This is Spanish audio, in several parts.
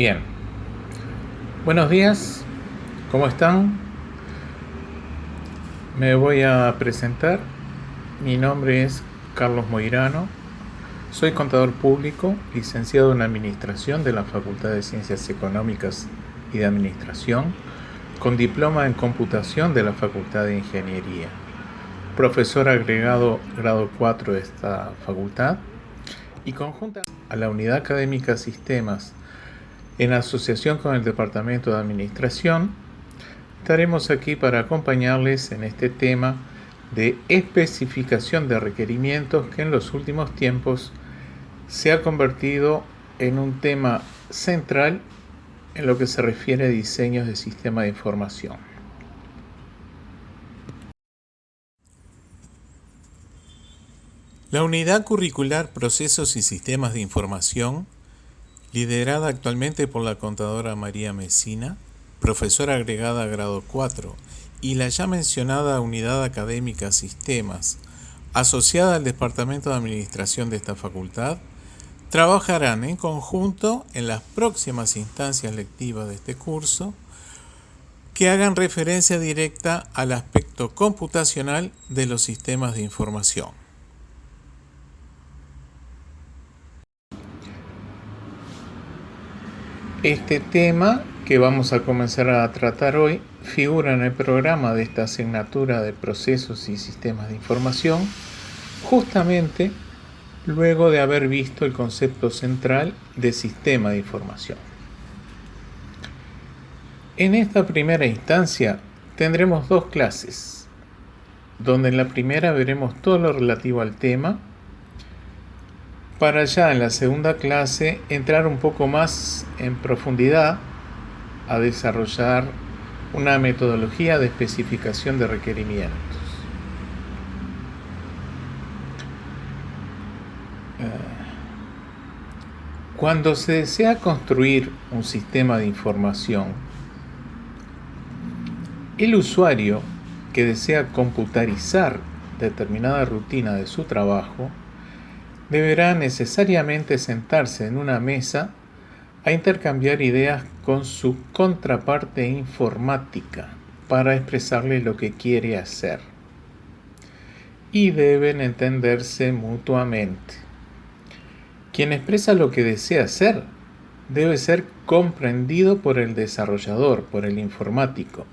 Bien, buenos días, ¿cómo están? Me voy a presentar. Mi nombre es Carlos Moirano. Soy contador público, licenciado en Administración de la Facultad de Ciencias Económicas y de Administración, con diploma en Computación de la Facultad de Ingeniería, profesor agregado grado 4 de esta facultad y conjunta a la Unidad Académica Sistemas en asociación con el Departamento de Administración. Estaremos aquí para acompañarles en este tema de especificación de requerimientos que en los últimos tiempos se ha convertido en un tema central en lo que se refiere a diseños de sistemas de información. La unidad curricular Procesos y Sistemas de Información, liderada actualmente por la contadora María Mesina, profesora agregada a grado 4, y la ya mencionada Unidad Académica Sistemas, asociada al Departamento de Administración de esta facultad, trabajarán en conjunto en las próximas instancias lectivas de este curso que hagan referencia directa al aspecto computacional de los sistemas de información. Este tema que vamos a comenzar a tratar hoy figura en el programa de esta asignatura de Procesos y Sistemas de Información, justamente luego de haber visto el concepto central de sistema de información. En esta primera instancia tendremos dos clases, donde en la primera veremos todo lo relativo al tema, para ya en la segunda clase entrar un poco más en profundidad a desarrollar una metodología de especificación de requerimientos. Cuando se desea construir un sistema de información, el usuario que desea computarizar determinada rutina de su trabajo deberá necesariamente sentarse en una mesa a intercambiar ideas con su contraparte informática para expresarle lo que quiere hacer. Y deben entenderse mutuamente. Quien expresa lo que desea hacer debe ser comprendido por el desarrollador, por el informático.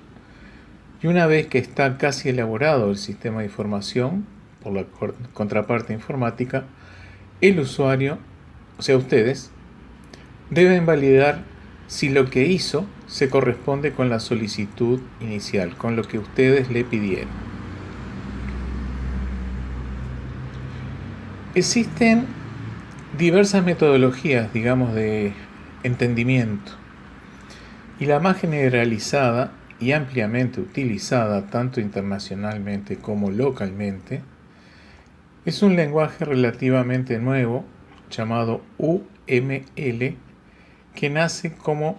Y una vez que está casi elaborado el sistema de información por la contraparte informática, el usuario, o sea ustedes, deben validar si lo que hizo se corresponde con la solicitud inicial, con lo que ustedes le pidieron. Existen diversas metodologías, de entendimiento, y la más generalizada y ampliamente utilizada tanto internacionalmente como localmente es un lenguaje relativamente nuevo llamado UML, que nace como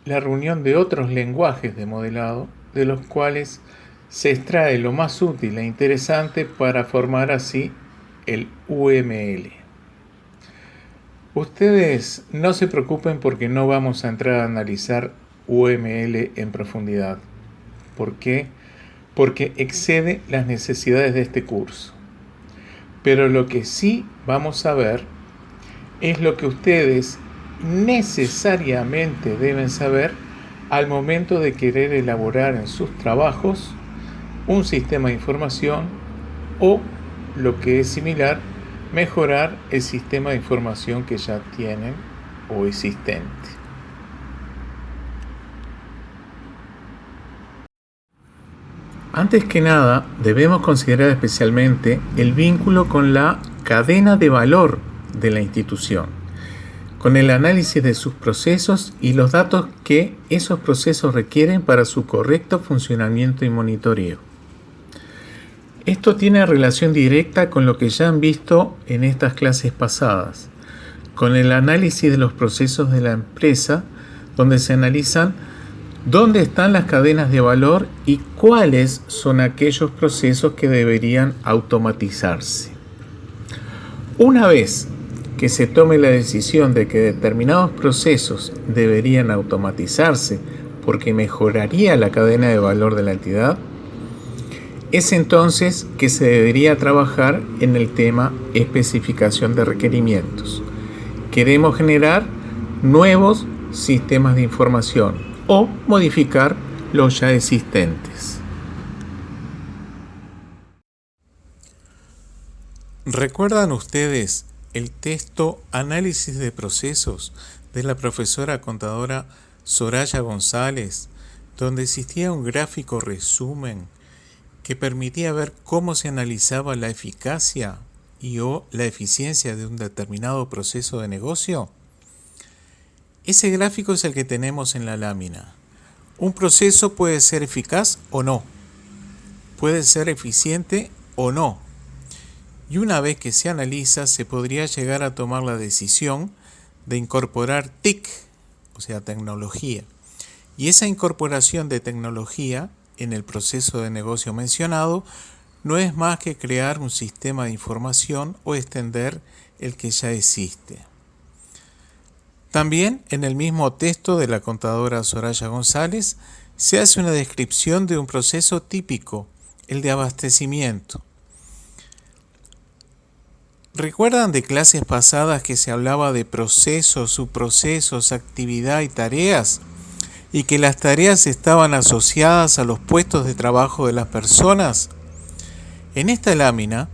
la reunión de otros lenguajes de modelado, de los cuales se extrae lo más útil e interesante para formar así el UML. Ustedes no se preocupen porque no vamos a entrar a analizar UML en profundidad. ¿Por qué? Porque excede las necesidades de este curso. Pero lo que sí vamos a ver es lo que ustedes necesariamente deben saber al momento de querer elaborar en sus trabajos un sistema de información o, lo que es similar, mejorar el sistema de información que ya tienen o existente. Antes que nada, debemos considerar especialmente el vínculo con la cadena de valor de la institución, con el análisis de sus procesos y los datos que esos procesos requieren para su correcto funcionamiento y monitoreo. Esto tiene relación directa con lo que ya han visto en estas clases pasadas, con el análisis de los procesos de la empresa, donde se analizan dónde están las cadenas de valor y cuáles son aquellos procesos que deberían automatizarse. Una vez que que se tome la decisión de que determinados procesos deberían automatizarse porque mejoraría la cadena de valor de la entidad, es entonces que se debería trabajar en el tema especificación de requerimientos. Queremos generar nuevos sistemas de información o modificar los ya existentes. ¿Recuerdan ustedes el texto Análisis de procesos de la profesora contadora Soraya González, donde existía un gráfico resumen que permitía ver cómo se analizaba la eficacia o la eficiencia de un determinado proceso de negocio? Ese gráfico es el que tenemos en la lámina. Un proceso puede ser eficaz o no, puede ser eficiente o no. Y una vez que se analiza, se podría llegar a tomar la decisión de incorporar TIC, o sea, tecnología. Y esa incorporación de tecnología en el proceso de negocio mencionado no es más que crear un sistema de información o extender el que ya existe. También en el mismo texto de la contadora Soraya González se hace una descripción de un proceso típico, el de abastecimiento. ¿Recuerdan de clases pasadas que se hablaba de procesos, subprocesos, actividad y tareas? Y que las tareas estaban asociadas a los puestos de trabajo de las personas. En esta lámina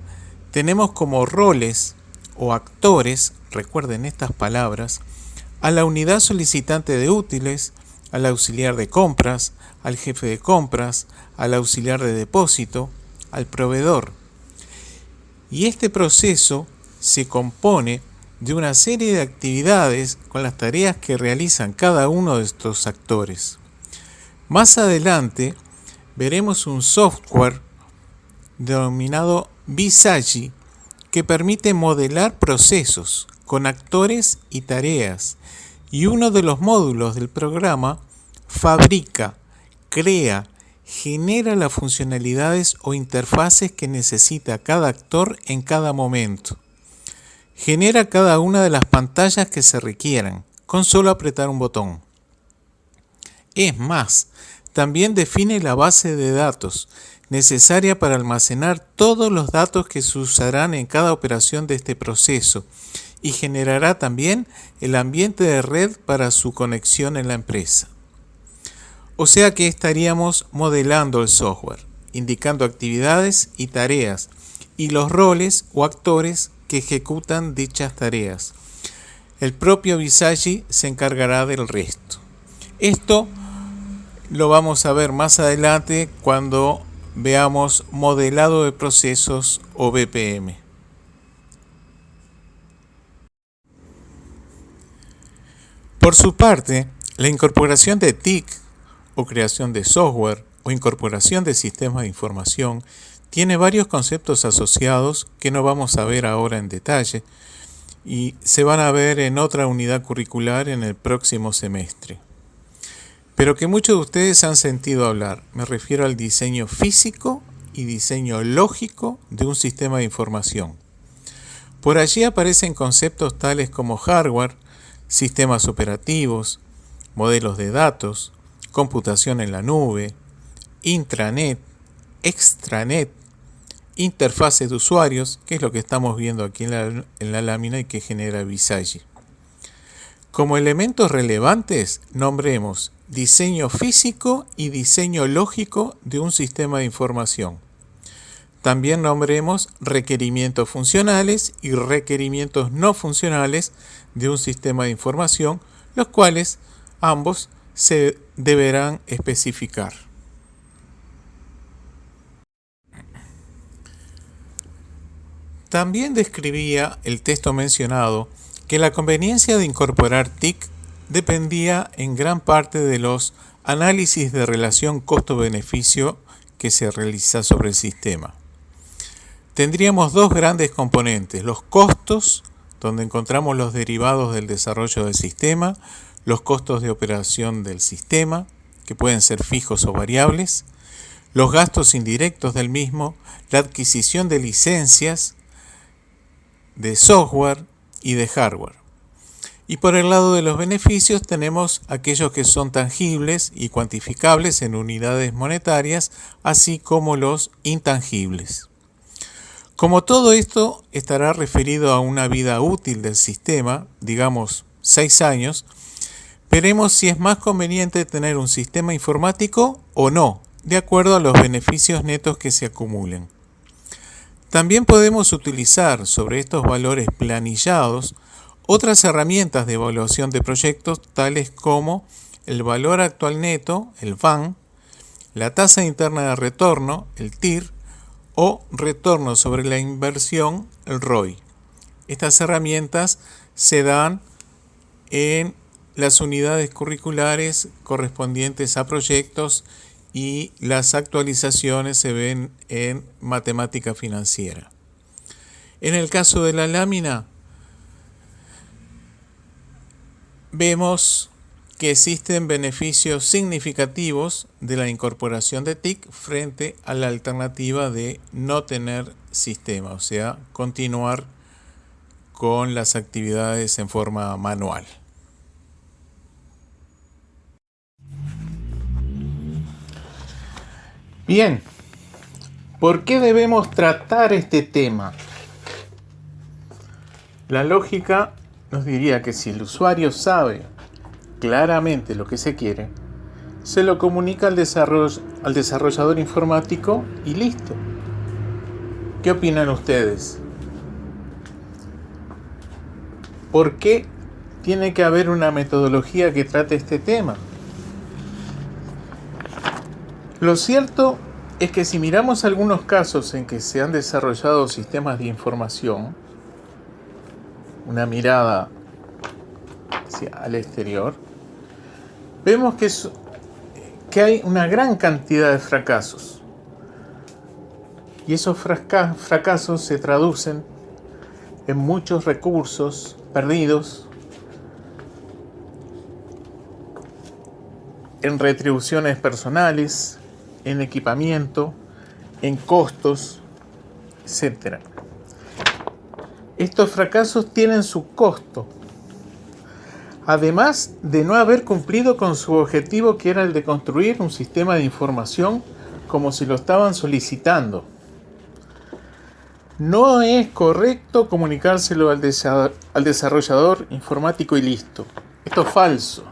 tenemos como roles o actores, recuerden estas palabras, a la unidad solicitante de útiles, al auxiliar de compras, al jefe de compras, al auxiliar de depósito, al proveedor. Y este proceso se compone de una serie de actividades con las tareas que realizan cada uno de estos actores. Más adelante veremos un software denominado Visagi que permite modelar procesos con actores y tareas, y uno de los módulos del programa fabrica, crea, genera las funcionalidades o interfaces que necesita cada actor en cada momento. Genera cada una de las pantallas que se requieran, con solo apretar un botón. Es más, también define la base de datos necesaria para almacenar todos los datos que se usarán en cada operación de este proceso y generará también el ambiente de red para su conexión en la empresa. O sea que estaríamos modelando el software, indicando actividades y tareas y los roles o actores que ejecutan dichas tareas. El propio Visagi se encargará del resto. Esto lo vamos a ver más adelante cuando veamos modelado de procesos o BPM. Por su parte, la incorporación de TIC o creación de software o incorporación de sistemas de información tiene varios conceptos asociados que no vamos a ver ahora en detalle y se van a ver en otra unidad curricular en el próximo semestre. Pero que muchos de ustedes han sentido hablar. Me refiero al diseño físico y diseño lógico de un sistema de información. Por allí aparecen conceptos tales como hardware, sistemas operativos, modelos de datos, computación en la nube, intranet, extranet, interfaces de usuarios, que es lo que estamos viendo aquí en la lámina y que genera Visagi. Como elementos relevantes, nombremos diseño físico y diseño lógico de un sistema de información. También nombremos requerimientos funcionales y requerimientos no funcionales de un sistema de información, los cuales ambos se deberán especificar. También describía el texto mencionado que la conveniencia de incorporar TIC dependía en gran parte de los análisis de relación costo-beneficio que se realiza sobre el sistema. Tendríamos dos grandes componentes: los costos, donde encontramos los derivados del desarrollo del sistema, los costos de operación del sistema, que pueden ser fijos o variables, los gastos indirectos del mismo, la adquisición de licencias, de software y de hardware. Y por el lado de los beneficios tenemos aquellos que son tangibles y cuantificables en unidades monetarias, así como los intangibles. Como todo esto estará referido a una vida útil del sistema, digamos 6 años, veremos si es más conveniente tener un sistema informático o no, de acuerdo a los beneficios netos que se acumulen. También podemos utilizar sobre estos valores planillados otras herramientas de evaluación de proyectos tales como el valor actual neto, el VAN, la tasa interna de retorno, el TIR, o retorno sobre la inversión, el ROI. Estas herramientas se dan en las unidades curriculares correspondientes a proyectos y las actualizaciones se ven en matemática financiera. En el caso de la lámina, vemos que existen beneficios significativos de la incorporación de TIC frente a la alternativa de no tener sistema, o sea, continuar con las actividades en forma manual. Bien, ¿por qué debemos tratar este tema? La lógica nos diría que si el usuario sabe claramente lo que se quiere, se lo comunica al desarrollador informático y listo. ¿Qué opinan ustedes? ¿Por qué tiene que haber una metodología que trate este tema? Lo cierto es que si miramos algunos casos en que se han desarrollado sistemas de información, una mirada al exterior, vemos que hay una gran cantidad de fracasos. Y esos fracasos se traducen en muchos recursos perdidos, en retribuciones personales, en equipamiento, en costos, etc. Estos fracasos tienen su costo, además de no haber cumplido con su objetivo, que era el de construir un sistema de información como si lo estaban solicitando. No es correcto comunicárselo al desarrollador informático y listo. Esto es falso.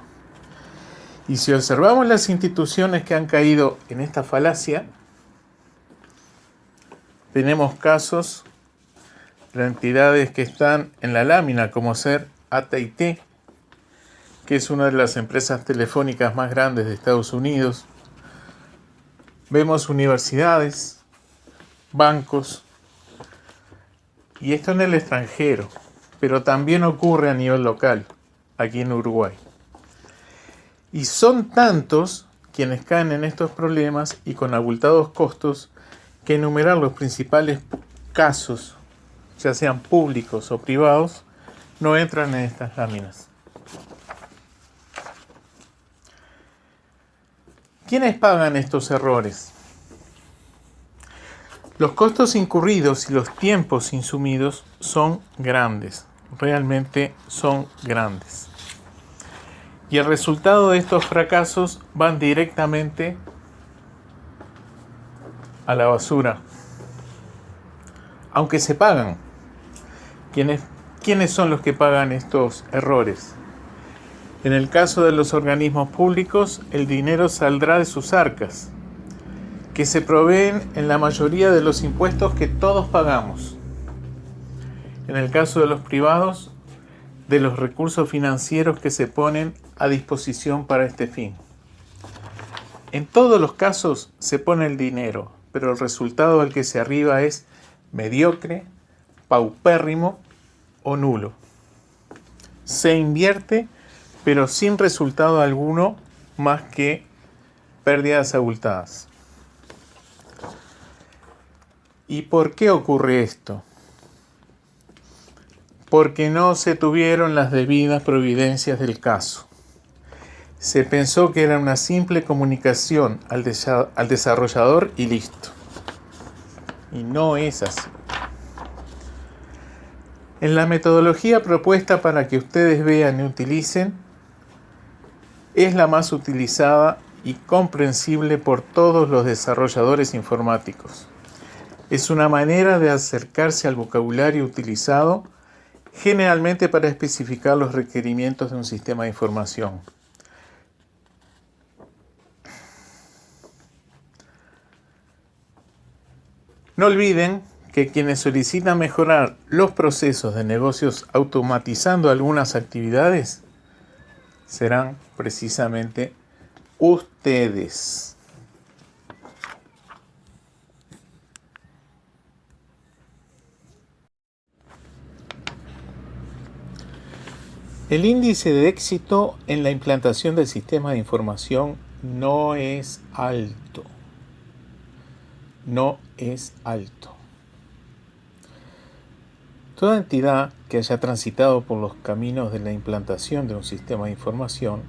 Y si observamos las instituciones que han caído en esta falacia, tenemos casos de entidades que están en la lámina, como ser AT&T, que es una de las empresas telefónicas más grandes de Estados Unidos. Vemos universidades, bancos, y esto en el extranjero, pero también ocurre a nivel local, aquí en Uruguay. Y son tantos quienes caen en estos problemas y con abultados costos que enumerar los principales casos, ya sean públicos o privados, no entran en estas láminas. ¿Quiénes pagan estos errores? Los costos incurridos y los tiempos insumidos son grandes, realmente son grandes. Y el resultado de estos fracasos van directamente a la basura. Aunque se pagan. ¿Quiénes son los que pagan estos errores? En el caso de los organismos públicos, el dinero saldrá de sus arcas, que se proveen en la mayoría de los impuestos que todos pagamos. En el caso de los privados, de los recursos financieros que se ponen a disposición para este fin. En todos los casos se pone el dinero, pero el resultado al que se arriba es mediocre, paupérrimo o nulo. Se invierte, pero sin resultado alguno más que pérdidas abultadas. ¿Y por qué ocurre esto? Porque no se tuvieron las debidas providencias del caso. Se pensó que era una simple comunicación al desarrollador y listo. Y no es así. En la metodología propuesta para que ustedes vean y utilicen, es la más utilizada y comprensible por todos los desarrolladores informáticos. Es una manera de acercarse al vocabulario utilizado generalmente para especificar los requerimientos de un sistema de información. No olviden que quienes solicitan mejorar los procesos de negocios automatizando algunas actividades serán precisamente ustedes. El índice de éxito en la implantación del sistema de información no es alto. No es alto. Toda entidad que haya transitado por los caminos de la implantación de un sistema de información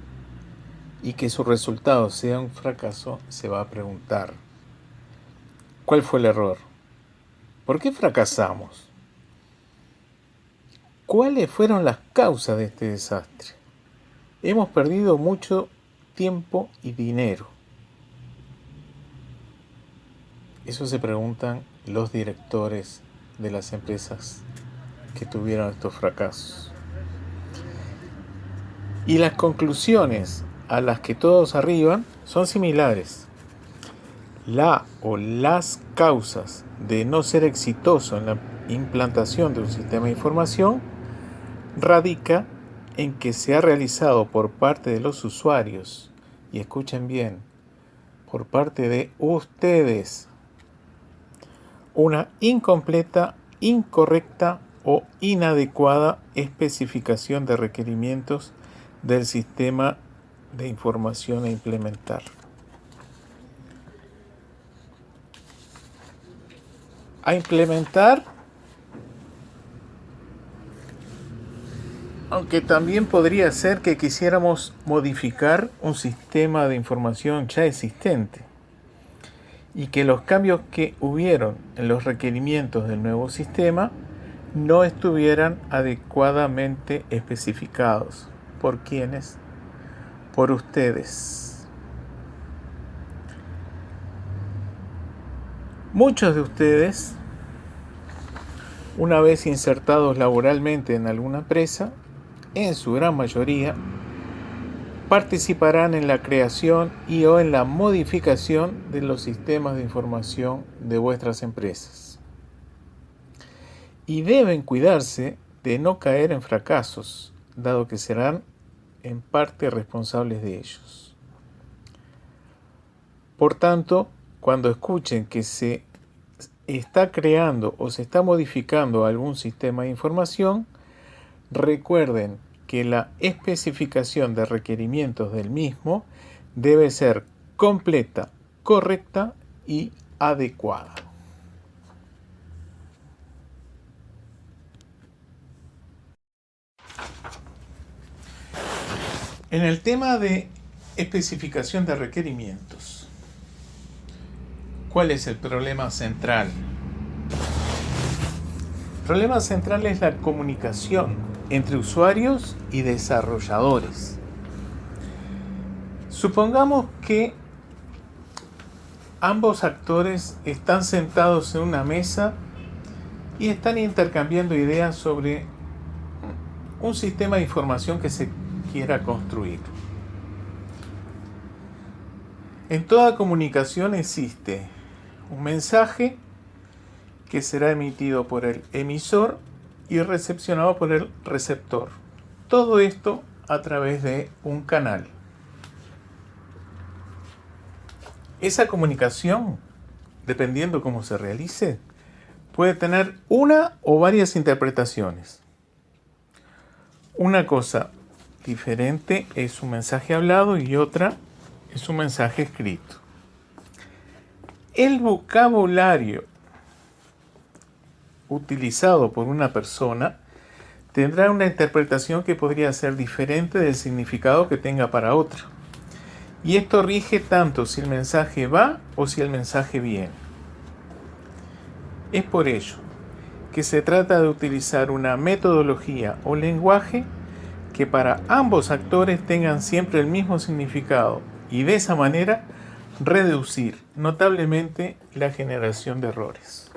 y que su resultado sea un fracaso, se va a preguntar: ¿cuál fue el error? ¿Por qué fracasamos? ¿Cuáles fueron las causas de este desastre? Hemos perdido mucho tiempo y dinero. Eso se preguntan los directores de las empresas que tuvieron estos fracasos. Y las conclusiones a las que todos arriban son similares. La o las causas de no ser exitoso en la implantación de un sistema de información radica en que se ha realizado por parte de los usuarios, y escuchen bien, por parte de ustedes, una incompleta, incorrecta o inadecuada especificación de requerimientos del sistema de información a implementar. A implementar, aunque también podría ser que quisiéramos modificar un sistema de información ya existente y que los cambios que hubieron en los requerimientos del nuevo sistema no estuvieran adecuadamente especificados. ¿Por quiénes? Por ustedes. Muchos de ustedes, una vez insertados laboralmente en alguna empresa, en su gran mayoría, participarán en la creación y o en la modificación de los sistemas de información de vuestras empresas. Y deben cuidarse de no caer en fracasos, dado que serán en parte responsables de ellos. Por tanto, cuando escuchen que se está creando o se está modificando algún sistema de información, recuerden que la especificación de requerimientos del mismo debe ser completa, correcta y adecuada. En el tema de especificación de requerimientos, ¿cuál es el problema central? El problema central es la comunicación entre usuarios y desarrolladores. Supongamos que ambos actores están sentados en una mesa y están intercambiando ideas sobre un sistema de información que se quiera construir. En toda comunicación existe un mensaje que será emitido por el emisor y recepcionado por el receptor. Todo esto a través de un canal. Esa comunicación, dependiendo cómo se realice, puede tener una o varias interpretaciones. Una cosa diferente es un mensaje hablado y otra es un mensaje escrito. El vocabulario utilizado por una persona tendrá una interpretación que podría ser diferente del significado que tenga para otra. Y esto rige tanto si el mensaje va o si el mensaje viene. Es por ello que se trata de utilizar una metodología o lenguaje que para ambos actores tengan siempre el mismo significado y de esa manera reducir notablemente la generación de errores.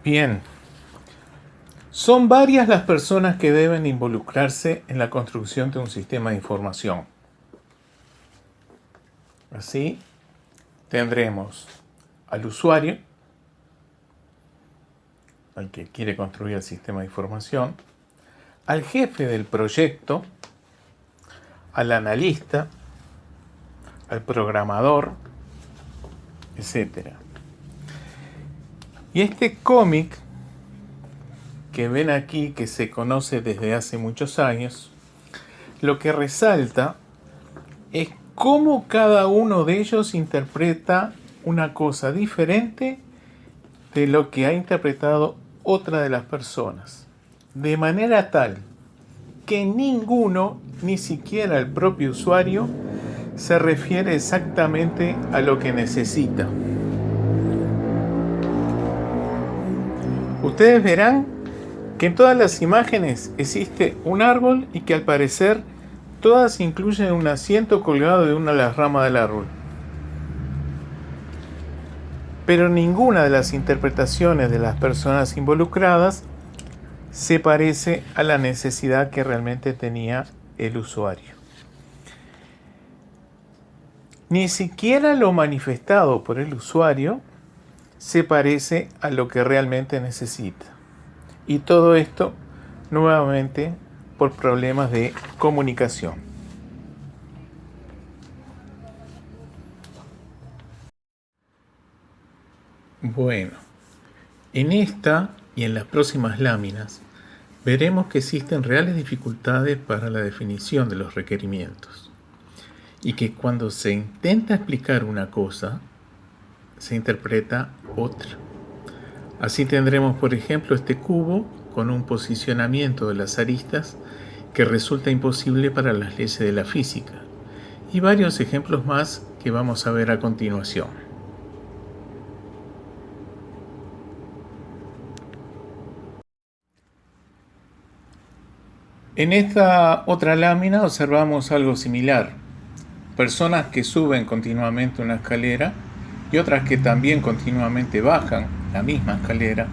Bien, son varias las personas que deben involucrarse en la construcción de un sistema de información. Así, tendremos al usuario, al que quiere construir el sistema de información, al jefe del proyecto, al analista, al programador, etc. Y este cómic que ven aquí, que se conoce desde hace muchos años, lo que resalta es cómo cada uno de ellos interpreta una cosa diferente de lo que ha interpretado otra de las personas, de manera tal que ninguno, ni siquiera el propio usuario, se refiere exactamente a lo que necesita. Ustedes verán que en todas las imágenes existe un árbol y que al parecer todas incluyen un asiento colgado de una de las ramas del árbol. Pero ninguna de las interpretaciones de las personas involucradas se parece a la necesidad que realmente tenía el usuario. Ni siquiera lo manifestado por el usuario se parece a lo que realmente necesita. Y todo esto, nuevamente, por problemas de comunicación. Bueno, en esta y en las próximas láminas veremos que existen reales dificultades para la definición de los requerimientos y que cuando se intenta explicar una cosa, se interpreta otra. Así tendremos, por ejemplo, este cubo con un posicionamiento de las aristas que resulta imposible para las leyes de la física, y varios ejemplos más que vamos a ver a continuación. En esta otra lámina observamos algo similar. Personas que suben continuamente una escalera y otras que también continuamente bajan la misma escalera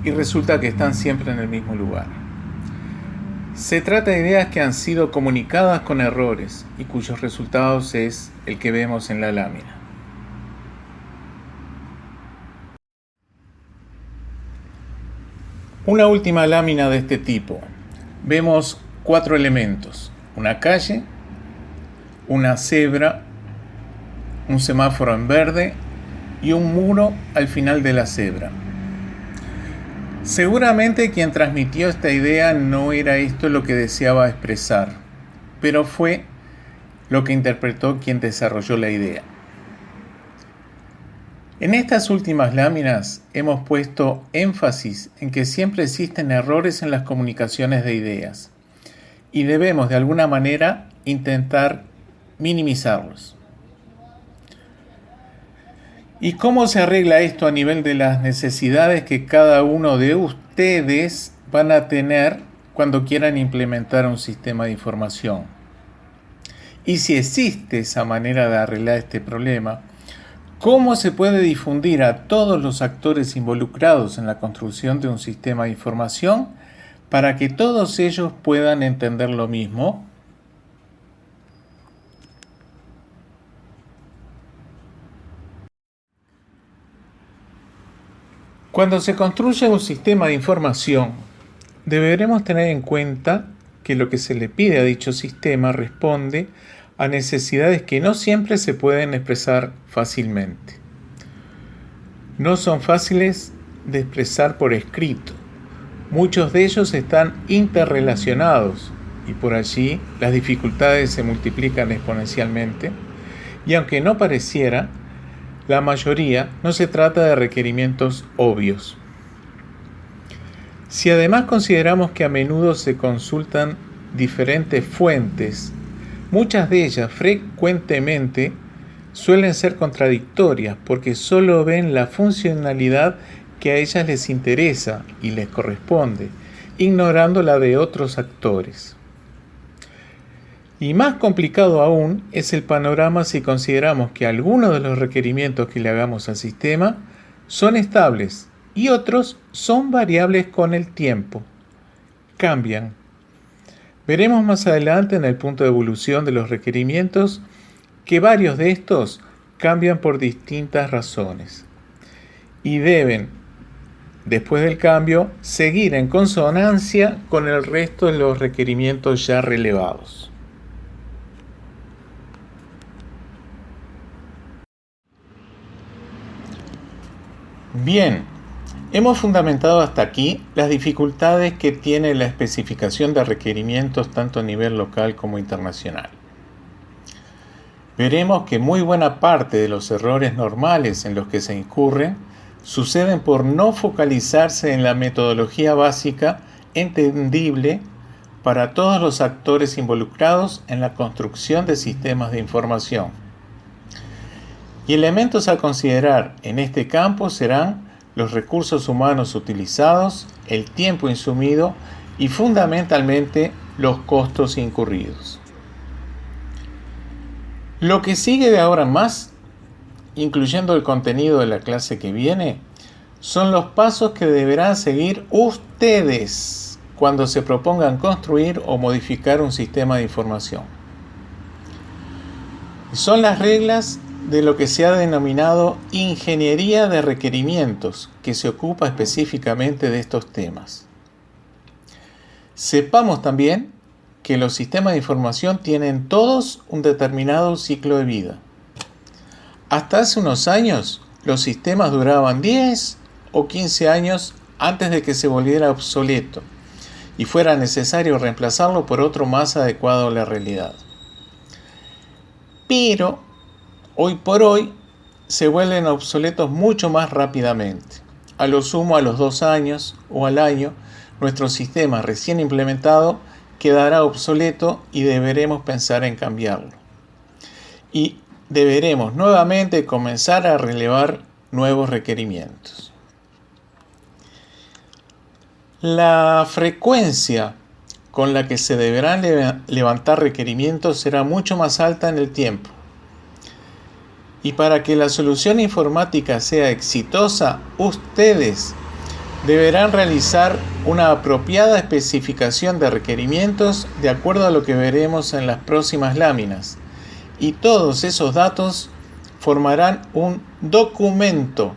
y resulta que están siempre en el mismo lugar. Se trata de ideas que han sido comunicadas con errores y cuyos resultados es el que vemos en la lámina. Una última lámina de este tipo. Vemos 4 elementos: una calle, una cebra, un semáforo en verde y un muro al final de la cebra. Seguramente quien transmitió esta idea no era esto lo que deseaba expresar, pero fue lo que interpretó quien desarrolló la idea. En estas últimas láminas hemos puesto énfasis en que siempre existen errores en las comunicaciones de ideas y debemos de alguna manera intentar minimizarlos. ¿Y cómo se arregla esto a nivel de las necesidades que cada uno de ustedes van a tener cuando quieran implementar un sistema de información? Y si existe esa manera de arreglar este problema, ¿cómo se puede difundir a todos los actores involucrados en la construcción de un sistema de información para que todos ellos puedan entender lo mismo? Cuando se construye un sistema de información, deberemos tener en cuenta que lo que se le pide a dicho sistema responde a necesidades que no siempre se pueden expresar fácilmente. No son fáciles de expresar por escrito. Muchos de ellos están interrelacionados y por allí las dificultades se multiplican exponencialmente. Y aunque no pareciera, la mayoría no se trata de requerimientos obvios. Si además consideramos que a menudo se consultan diferentes fuentes Muchas de ellas frecuentemente suelen ser contradictorias porque solo ven la funcionalidad que a ellas les interesa y les corresponde, ignorando la de otros actores. Y más complicado aún es el panorama si consideramos que algunos de los requerimientos que le hagamos al sistema son estables y otros son variables con el tiempo. Cambian. Veremos más adelante en el punto de evolución de los requerimientos que varios de estos cambian por distintas razones y deben, después del cambio, seguir en consonancia con el resto de los requerimientos ya relevados. Bien, hemos fundamentado hasta aquí las dificultades que tiene la especificación de requerimientos tanto a nivel local como internacional. Veremos que muy buena parte de los errores normales en los que se incurren suceden por no focalizarse en la metodología básica entendible para todos los actores involucrados en la construcción de sistemas de información. Y elementos a considerar en este campo serán los recursos humanos utilizados, el tiempo insumido y fundamentalmente los costos incurridos. Lo que sigue de ahora en más, incluyendo el contenido de la clase que viene, son los pasos que deberán seguir ustedes cuando se propongan construir o modificar un sistema de información. Son las reglas de lo que se ha denominado ingeniería de requerimientos, que se ocupa específicamente de estos temas. Sepamos también que los sistemas de información tienen todos un determinado ciclo de vida. Hasta hace unos años, los sistemas duraban 10 o 15 años antes de que se volviera obsoleto y fuera necesario reemplazarlo por otro más adecuado a la realidad. Pero hoy por hoy se vuelven obsoletos mucho más rápidamente. A lo sumo a los 2 años o al año, nuestro sistema recién implementado quedará obsoleto y deberemos pensar en cambiarlo. Y deberemos nuevamente comenzar a relevar nuevos requerimientos. La frecuencia con la que se deberán levantar requerimientos será mucho más alta en el tiempo. Y para que la solución informática sea exitosa, ustedes deberán realizar una apropiada especificación de requerimientos de acuerdo a lo que veremos en las próximas láminas. Y todos esos datos formarán un documento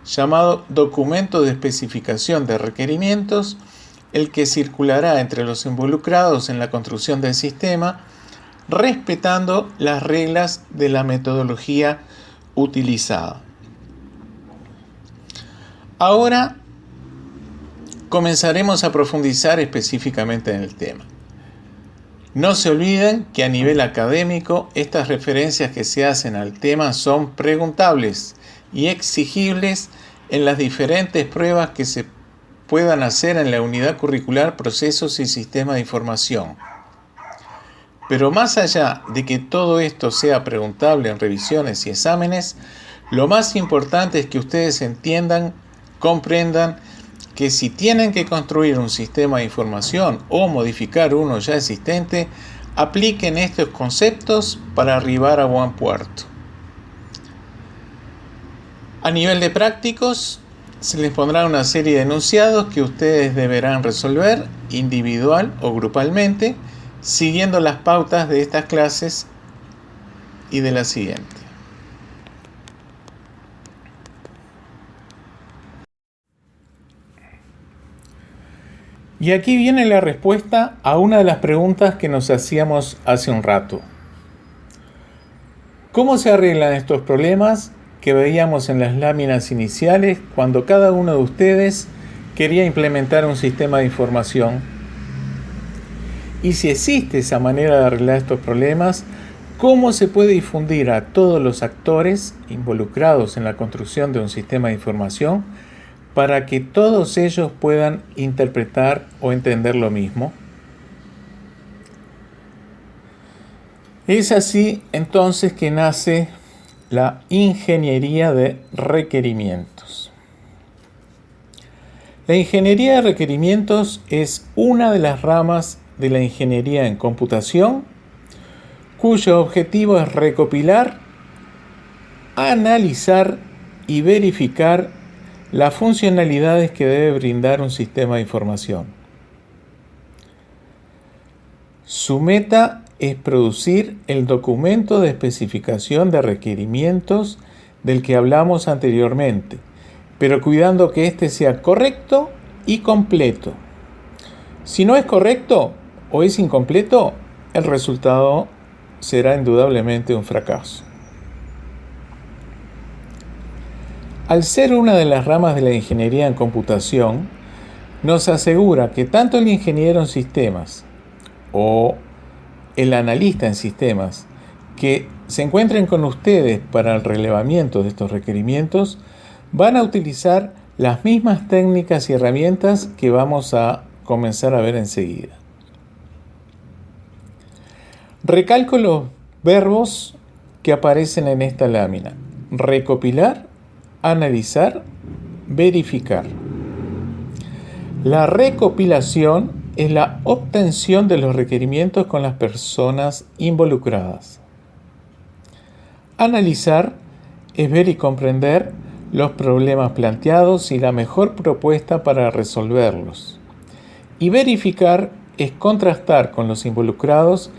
llamado Documento de Especificación de Requerimientos, el que circulará entre los involucrados en la construcción del sistema, respetando las reglas de la metodología utilizada. Ahora comenzaremos a profundizar específicamente en el tema. No se olviden que a nivel académico estas referencias que se hacen al tema son preguntables y exigibles en las diferentes pruebas que se puedan hacer en la unidad curricular Procesos y Sistemas de Información. Pero más allá de que todo esto sea preguntable en revisiones y exámenes, lo más importante es que ustedes entiendan, comprendan que si tienen que construir un sistema de información o modificar uno ya existente, apliquen estos conceptos para arribar a buen puerto. A nivel de prácticos, se les pondrá una serie de enunciados que ustedes deberán resolver individual o grupalmente, siguiendo las pautas de estas clases y de la siguiente. Y aquí viene la respuesta a una de las preguntas que nos hacíamos hace un rato. ¿Cómo se arreglan estos problemas que veíamos en las láminas iniciales cuando cada uno de ustedes quería implementar un sistema de información? Y si existe esa manera de arreglar estos problemas, ¿cómo se puede difundir a todos los actores involucrados en la construcción de un sistema de información para que todos ellos puedan interpretar o entender lo mismo? Es así entonces que nace la ingeniería de requerimientos. La ingeniería de requerimientos es una de las ramas de la ingeniería en computación, cuyo objetivo es recopilar, analizar y verificar las funcionalidades que debe brindar un sistema de información. Su meta es producir el documento de especificación de requerimientos del que hablamos anteriormente, pero cuidando que éste sea correcto y completo. Si no es correcto o es incompleto, el resultado será indudablemente un fracaso. Al ser una de las ramas de la ingeniería en computación, nos asegura que tanto el ingeniero en sistemas o el analista en sistemas que se encuentren con ustedes para el relevamiento de estos requerimientos van a utilizar las mismas técnicas y herramientas que vamos a comenzar a ver enseguida. Recalco los verbos que aparecen en esta lámina: recopilar, analizar, verificar. La recopilación es la obtención de los requerimientos con las personas involucradas. Analizar es ver y comprender los problemas planteados y la mejor propuesta para resolverlos. Y verificar es contrastar con los involucrados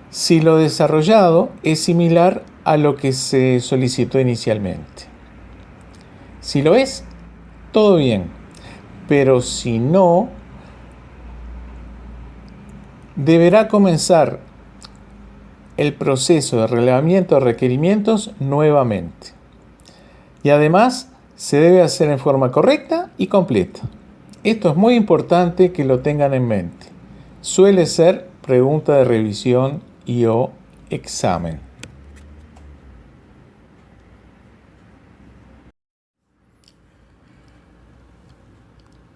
si lo desarrollado es similar a lo que se solicitó inicialmente. Si lo es, todo bien, pero si no, deberá comenzar el proceso de relevamiento de requerimientos nuevamente. Y además se debe hacer en forma correcta y completa. Esto es muy importante que lo tengan en mente. Suele ser pregunta de revisión y/o examen.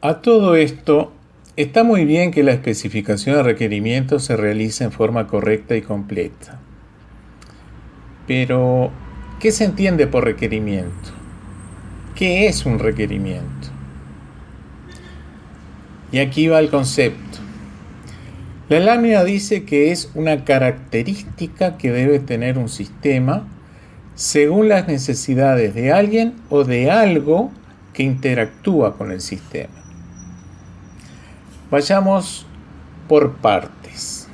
A todo esto, está muy bien que la especificación de requerimientos se realice en forma correcta y completa. Pero, ¿qué se entiende por requerimiento? ¿Qué es un requerimiento? Y aquí va el concepto. La lámina dice que es una característica que debe tener un sistema según las necesidades de alguien o de algo que interactúa con el sistema. Vayamos por partes.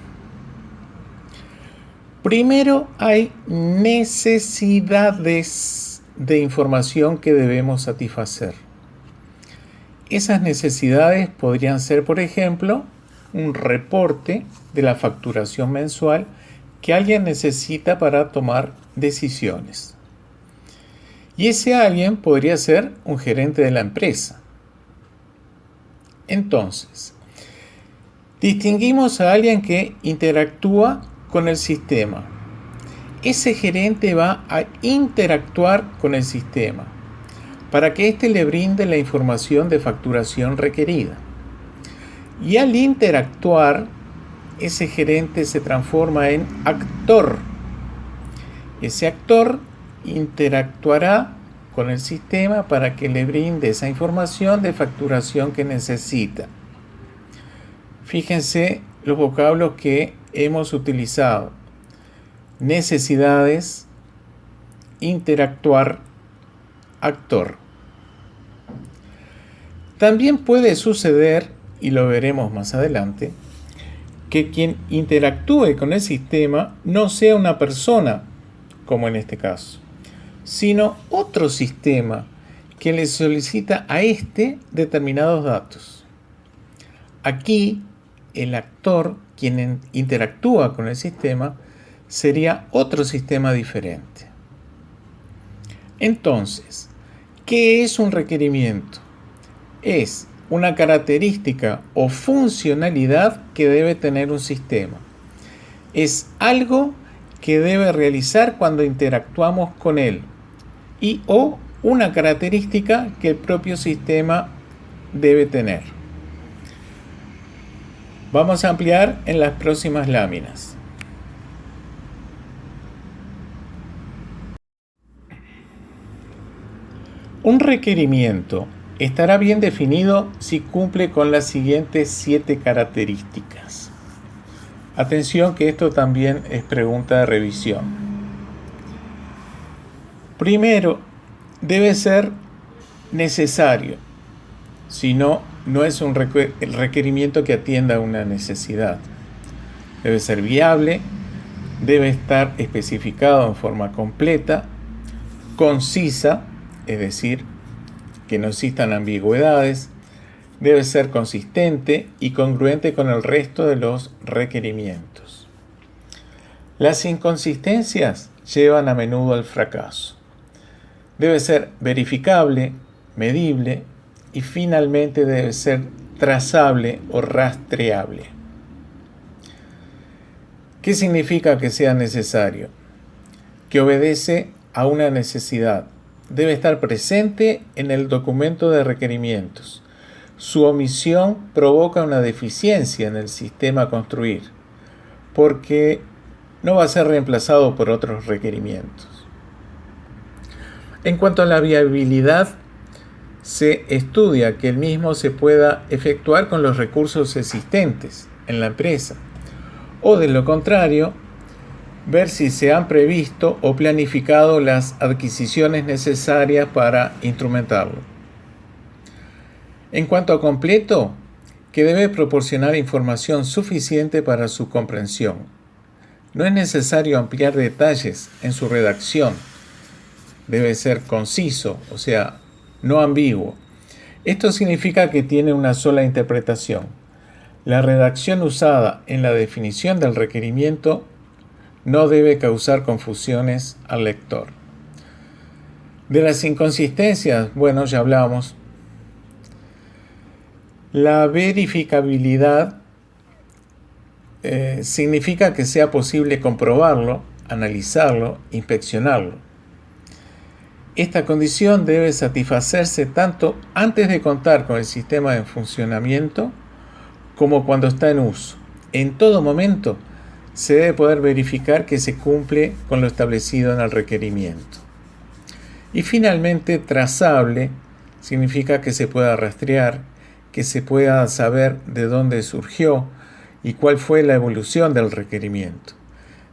Primero hay necesidades de información que debemos satisfacer. Esas necesidades podrían ser, por ejemplo, un reporte de la facturación mensual que alguien necesita para tomar decisiones. Y ese alguien podría ser un gerente de la empresa. Entonces, distinguimos a alguien que interactúa con el sistema. Ese gerente va a interactuar con el sistema para que éste le brinde la información de facturación requerida. Y al interactuar, ese gerente se transforma en actor. Ese actor interactuará con el sistema para que le brinde esa información de facturación que necesita. Fíjense los vocablos que hemos utilizado: necesidades, interactuar, actor. También puede suceder, y lo veremos más adelante, que quien interactúe con el sistema no sea una persona, como en este caso, sino otro sistema que le solicita a este determinados datos. Aquí, el actor, quien interactúa con el sistema, sería otro sistema diferente. Entonces, ¿qué es un requerimiento? Es una característica o funcionalidad que debe tener un sistema. Es algo que debe realizar cuando interactuamos con él o una característica que el propio sistema debe tener. Vamos a ampliar en las próximas láminas. Un requerimiento estará bien definido si cumple con las siguientes 7 características. Atención que esto también es pregunta de revisión. Primero, debe ser necesario. Si no, no es un requerimiento que atienda a una necesidad. Debe ser viable, debe estar especificado en forma completa, concisa, es decir, que no existan ambigüedades, debe ser consistente y congruente con el resto de los requerimientos. Las inconsistencias llevan a menudo al fracaso. Debe ser verificable, medible y finalmente debe ser trazable o rastreable. ¿Qué significa que sea necesario? Que obedece a una necesidad. Debe estar presente en el documento de requerimientos. Su omisión provoca una deficiencia en el sistema a construir, porque no va a ser reemplazado por otros requerimientos. En cuanto a la viabilidad, se estudia que el mismo se pueda efectuar con los recursos existentes en la empresa, o de lo contrario, ver si se han previsto o planificado las adquisiciones necesarias para instrumentarlo. En cuanto a completo, que debe proporcionar información suficiente para su comprensión. No es necesario ampliar detalles en su redacción. Debe ser conciso, o sea, no ambiguo. Esto significa que tiene una sola interpretación. La redacción usada en la definición del requerimiento no debe causar confusiones al lector. De las inconsistencias, bueno, ya hablamos. La verificabilidad significa que sea posible comprobarlo, analizarlo, inspeccionarlo. Esta condición debe satisfacerse tanto antes de contar con el sistema en funcionamiento como cuando está en uso. En todo momento se debe poder verificar que se cumple con lo establecido en el requerimiento. Y finalmente, trazable significa que se pueda rastrear, que se pueda saber de dónde surgió y cuál fue la evolución del requerimiento.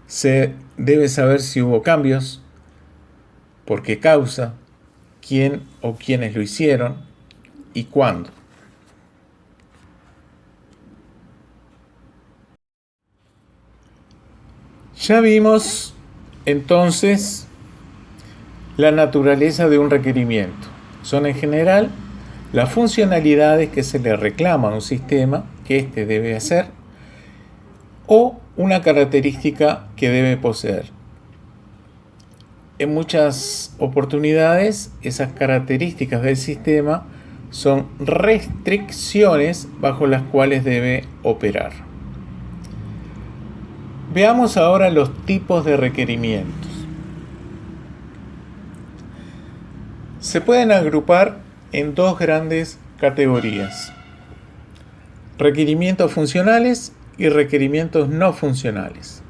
Se debe saber si hubo cambios, por qué causa, quién o quiénes lo hicieron y cuándo. Ya vimos entonces la naturaleza de un requerimiento. Son en general las funcionalidades que se le reclama a un sistema que éste debe hacer o una característica que debe poseer. En muchas oportunidades, esas características del sistema son restricciones bajo las cuales debe operar. Veamos ahora los tipos de requerimientos. Se pueden agrupar en 2 grandes categorías: requerimientos funcionales y requerimientos no funcionales.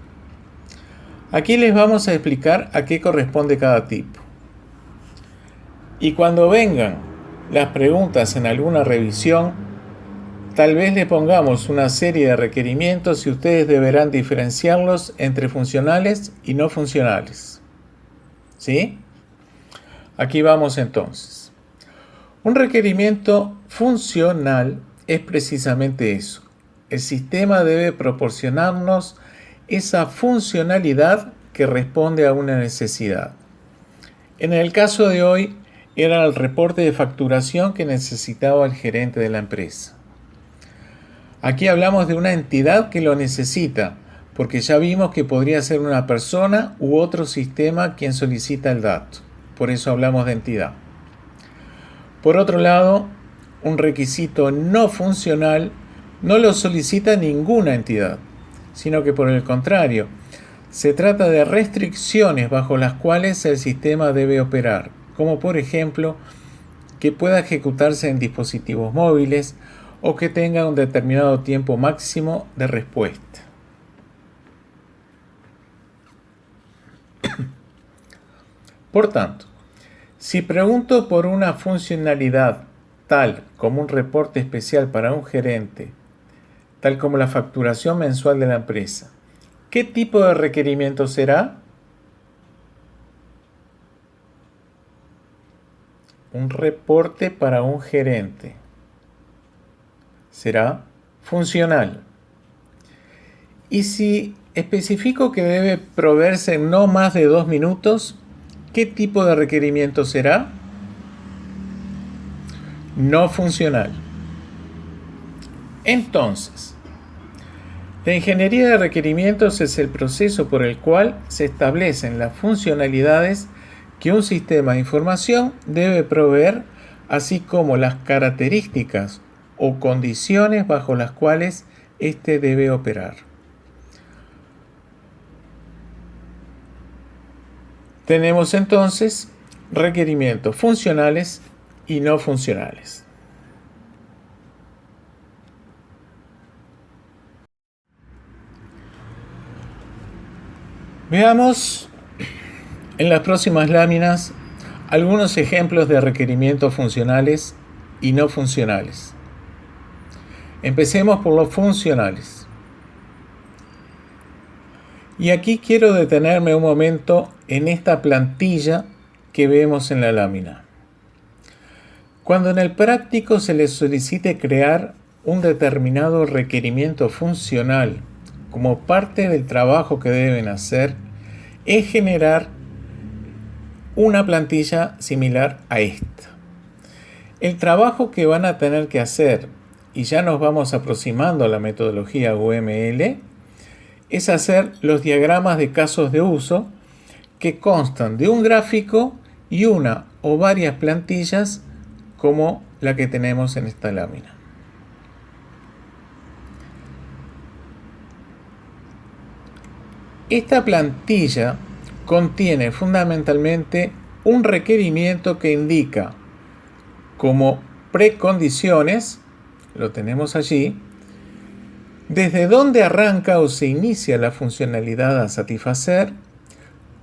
Aquí les vamos a explicar a qué corresponde cada tipo. Y cuando vengan las preguntas en alguna revisión, tal vez le pongamos una serie de requerimientos y ustedes deberán diferenciarlos entre funcionales y no funcionales. ¿Sí? Aquí vamos entonces. Un requerimiento funcional es precisamente eso. El sistema debe proporcionarnos esa funcionalidad que responde a una necesidad. En el caso de hoy, era el reporte de facturación que necesitaba el gerente de la empresa. Aquí hablamos de una entidad que lo necesita, porque ya vimos que podría ser una persona u otro sistema quien solicita el dato. Por eso hablamos de entidad. Por otro lado, un requisito no funcional no lo solicita ninguna entidad, sino que por el contrario, se trata de restricciones bajo las cuales el sistema debe operar, como por ejemplo, que pueda ejecutarse en dispositivos móviles o que tenga un determinado tiempo máximo de respuesta. Por tanto, Si pregunto por una funcionalidad tal como un reporte especial para un gerente, tal como la facturación mensual de la empresa, ¿qué tipo de requerimiento será? Un reporte para un gerente. Será funcional. Y si especifico que debe proveerse en no más de 2 minutos, ¿qué tipo de requerimiento será? No funcional. Entonces, la ingeniería de requerimientos es el proceso por el cual se establecen las funcionalidades que un sistema de información debe proveer, así como las características o condiciones bajo las cuales éste debe operar. Tenemos entonces requerimientos funcionales y no funcionales. Veamos en las próximas láminas algunos ejemplos de requerimientos funcionales y no funcionales. Empecemos por los funcionales. Y aquí quiero detenerme un momento en esta plantilla que vemos en la lámina. Cuando en el práctico se les solicite crear un determinado requerimiento funcional como parte del trabajo que deben hacer, es generar una plantilla similar a esta. El trabajo que van a tener que hacer, y ya nos vamos aproximando a la metodología UML, es hacer los diagramas de casos de uso que constan de un gráfico y una o varias plantillas como la que tenemos en esta lámina. Esta plantilla contiene fundamentalmente un requerimiento que indica como precondiciones, lo tenemos allí, desde dónde arranca o se inicia la funcionalidad a satisfacer,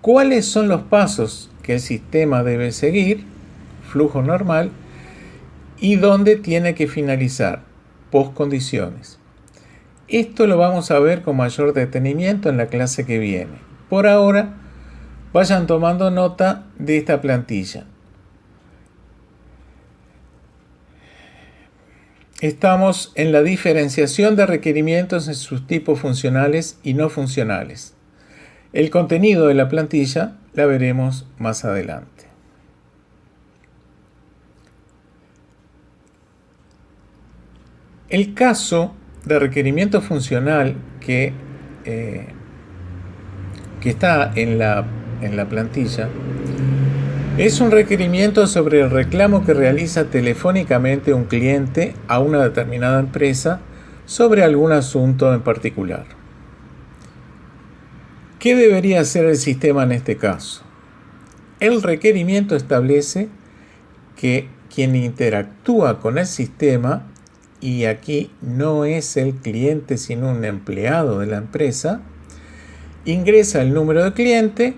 cuáles son los pasos que el sistema debe seguir, flujo normal, y dónde tiene que finalizar, postcondiciones. Esto lo vamos a ver con mayor detenimiento en la clase que viene. Por ahora, vayan tomando nota de esta plantilla. Estamos en la diferenciación de requerimientos en sus tipos funcionales y no funcionales. El contenido de la plantilla la veremos más adelante. El caso de requerimiento funcional que está en la plantilla es un requerimiento sobre el reclamo que realiza telefónicamente un cliente a una determinada empresa sobre algún asunto en particular. ¿Qué debería hacer el sistema en este caso? El requerimiento establece que quien interactúa con el sistema, y aquí no es el cliente sino un empleado de la empresa, ingresa el número de cliente,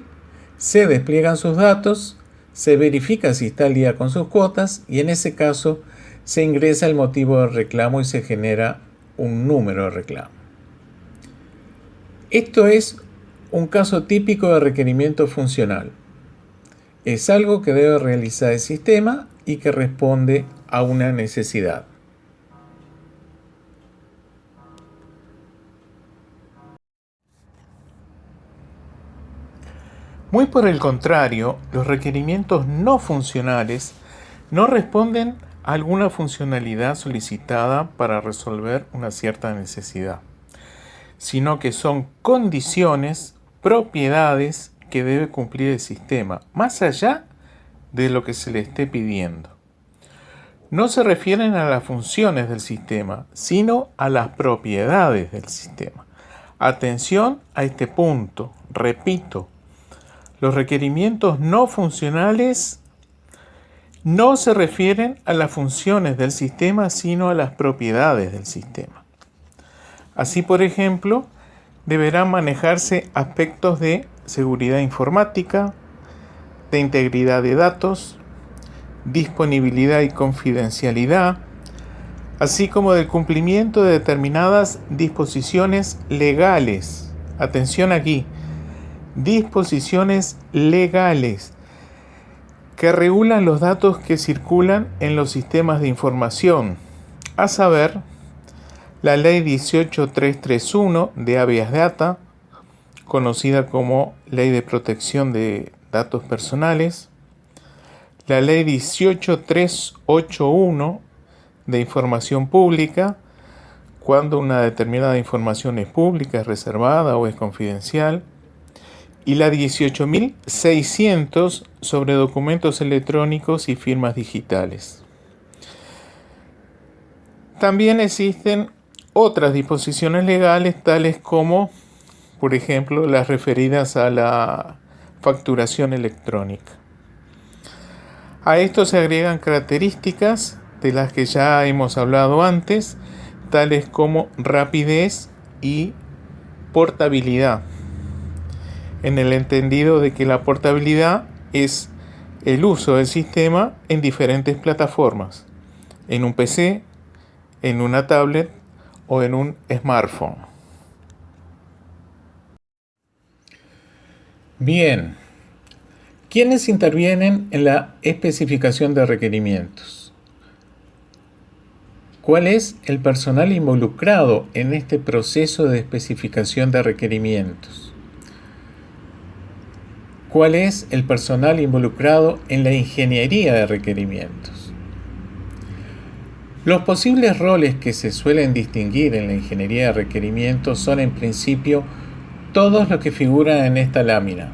se despliegan sus datos, se verifica si está al día con sus cuotas y en ese caso se ingresa el motivo del reclamo y se genera un número de reclamo. Esto es un caso típico de requerimiento funcional. Es algo que debe realizar el sistema y que responde a una necesidad. Muy por el contrario, los requerimientos no funcionales no responden a alguna funcionalidad solicitada para resolver una cierta necesidad, sino que son condiciones, propiedades que debe cumplir el sistema, más allá de lo que se le esté pidiendo. No se refieren a las funciones del sistema, sino a las propiedades del sistema. Atención a este punto, repito. Los requerimientos no funcionales no se refieren a las funciones del sistema, sino a las propiedades del sistema. Así, por ejemplo, deberán manejarse aspectos de seguridad informática, de integridad de datos, disponibilidad y confidencialidad, así como del cumplimiento de determinadas disposiciones legales. Atención aquí, disposiciones legales que regulan los datos que circulan en los sistemas de información, a saber, la Ley 18331 de Habeas Data, conocida como Ley de Protección de Datos Personales, la Ley 18381 de Información Pública, cuando una determinada información es pública, es reservada o es confidencial, y la 18.600 sobre documentos electrónicos y firmas digitales. También existen otras disposiciones legales, tales como, por ejemplo, las referidas a la facturación electrónica. A esto se agregan características de las que ya hemos hablado antes, tales como rapidez y portabilidad, en el entendido de que la portabilidad es el uso del sistema en diferentes plataformas, en un PC, en una tablet o en un smartphone. Bien, ¿quiénes intervienen en la especificación de requerimientos? ¿Cuál es el personal involucrado en este proceso de especificación de requerimientos? ¿Cuál es el personal involucrado en la ingeniería de requerimientos? Los posibles roles que se suelen distinguir en la ingeniería de requerimientos son en principio todos los que figuran en esta lámina.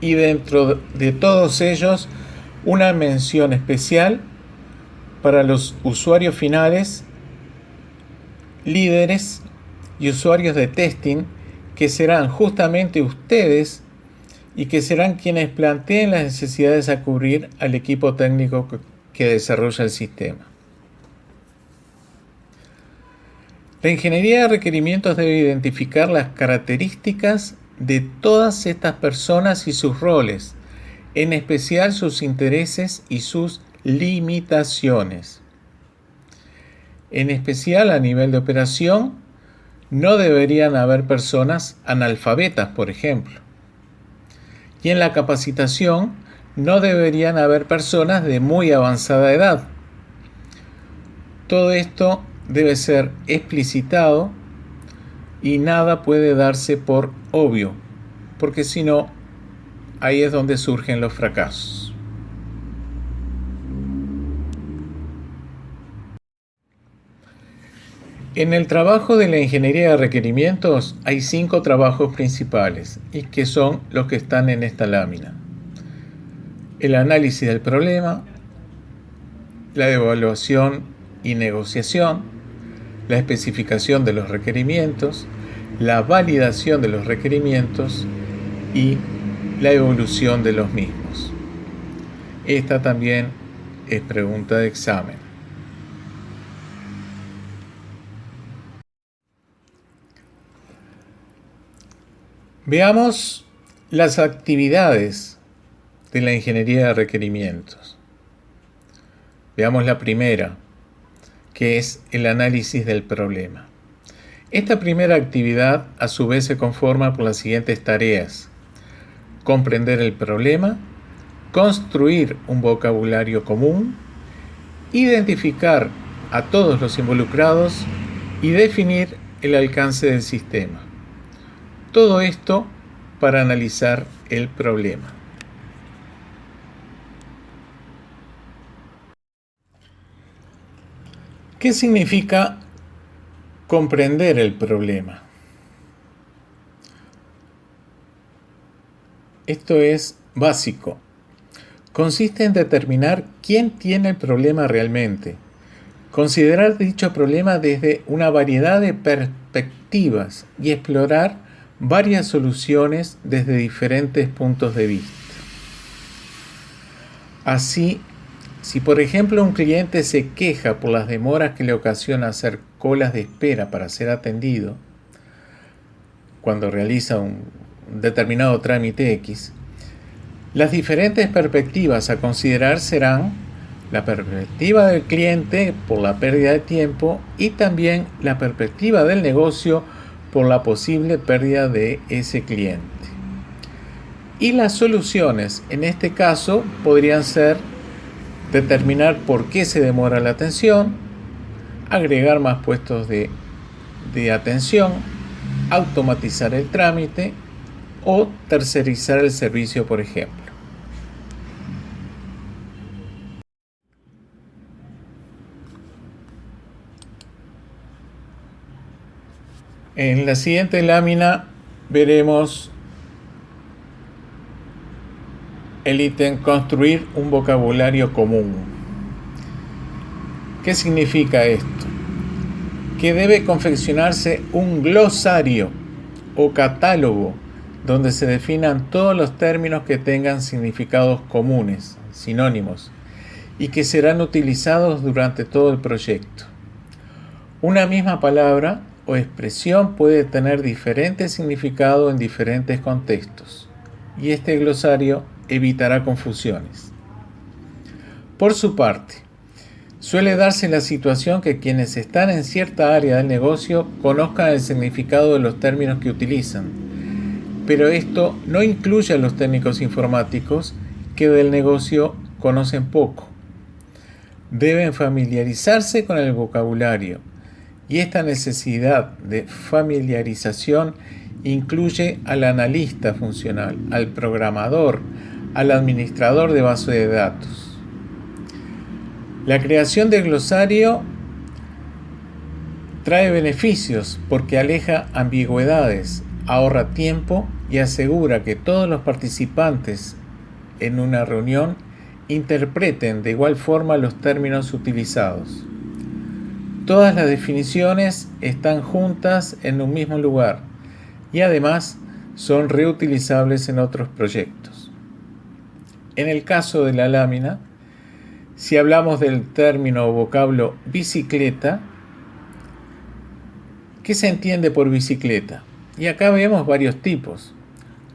Y dentro de todos ellos, una mención especial para los usuarios finales, líderes y usuarios de testing, que serán justamente ustedes y que serán quienes planteen las necesidades a cubrir al equipo técnico que desarrolla el sistema. La ingeniería de requerimientos debe identificar las características de todas estas personas y sus roles, en especial sus intereses y sus limitaciones. En especial a nivel de operación, no deberían haber personas analfabetas, por ejemplo. Y en la capacitación, no deberían haber personas de muy avanzada edad. Todo esto debe ser explicitado y nada puede darse por obvio, porque si no, ahí es donde surgen los fracasos. En el trabajo de la ingeniería de requerimientos hay 5 trabajos principales, y que son los que están en esta lámina. El análisis del problema, la evaluación y negociación, la especificación de los requerimientos, la validación de los requerimientos y la evolución de los mismos. Esta también es pregunta de examen. Veamos las actividades de la ingeniería de requerimientos. Veamos la primera, que es el análisis del problema. Esta primera actividad a su vez se conforma por las siguientes tareas: comprender el problema, construir un vocabulario común, identificar a todos los involucrados y definir el alcance del sistema. Todo esto para analizar el problema. ¿Qué significa comprender el problema? Esto es básico. Consiste en determinar quién tiene el problema realmente, considerar dicho problema desde una variedad de perspectivas y explorar varias soluciones desde diferentes puntos de vista. Así, si por ejemplo un cliente se queja por las demoras que le ocasiona hacer colas de espera para ser atendido cuando realiza un determinado trámite X, Las diferentes perspectivas a considerar serán la perspectiva del cliente por la pérdida de tiempo y también la perspectiva del negocio por la posible pérdida de ese cliente. Y las soluciones en este caso podrían ser determinar por qué se demora la atención, agregar más puestos de atención, automatizar el trámite o tercerizar el servicio, por ejemplo. En la siguiente lámina veremos el ítem construir un vocabulario común. ¿Qué significa esto? Que debe confeccionarse un glosario o catálogo donde se definan todos los términos que tengan significados comunes, sinónimos, y que serán utilizados durante todo el proyecto. Una misma palabra o expresión puede tener diferente significado en diferentes contextos, y este glosario evitará confusiones. Por su parte, suele darse la situación que quienes están en cierta área del negocio conozcan el significado de los términos que utilizan, pero esto no incluye a los técnicos informáticos que del negocio conocen poco. Deben familiarizarse con el vocabulario, y esta necesidad de familiarización incluye al analista funcional, al programador, al administrador de base de datos. La creación del glosario trae beneficios porque aleja ambigüedades, ahorra tiempo y asegura que todos los participantes en una reunión interpreten de igual forma los términos utilizados. Todas las definiciones están juntas en un mismo lugar y además son reutilizables en otros proyectos. En el caso de la lámina, si hablamos del término o vocablo bicicleta, ¿qué se entiende por bicicleta? Y acá vemos varios tipos: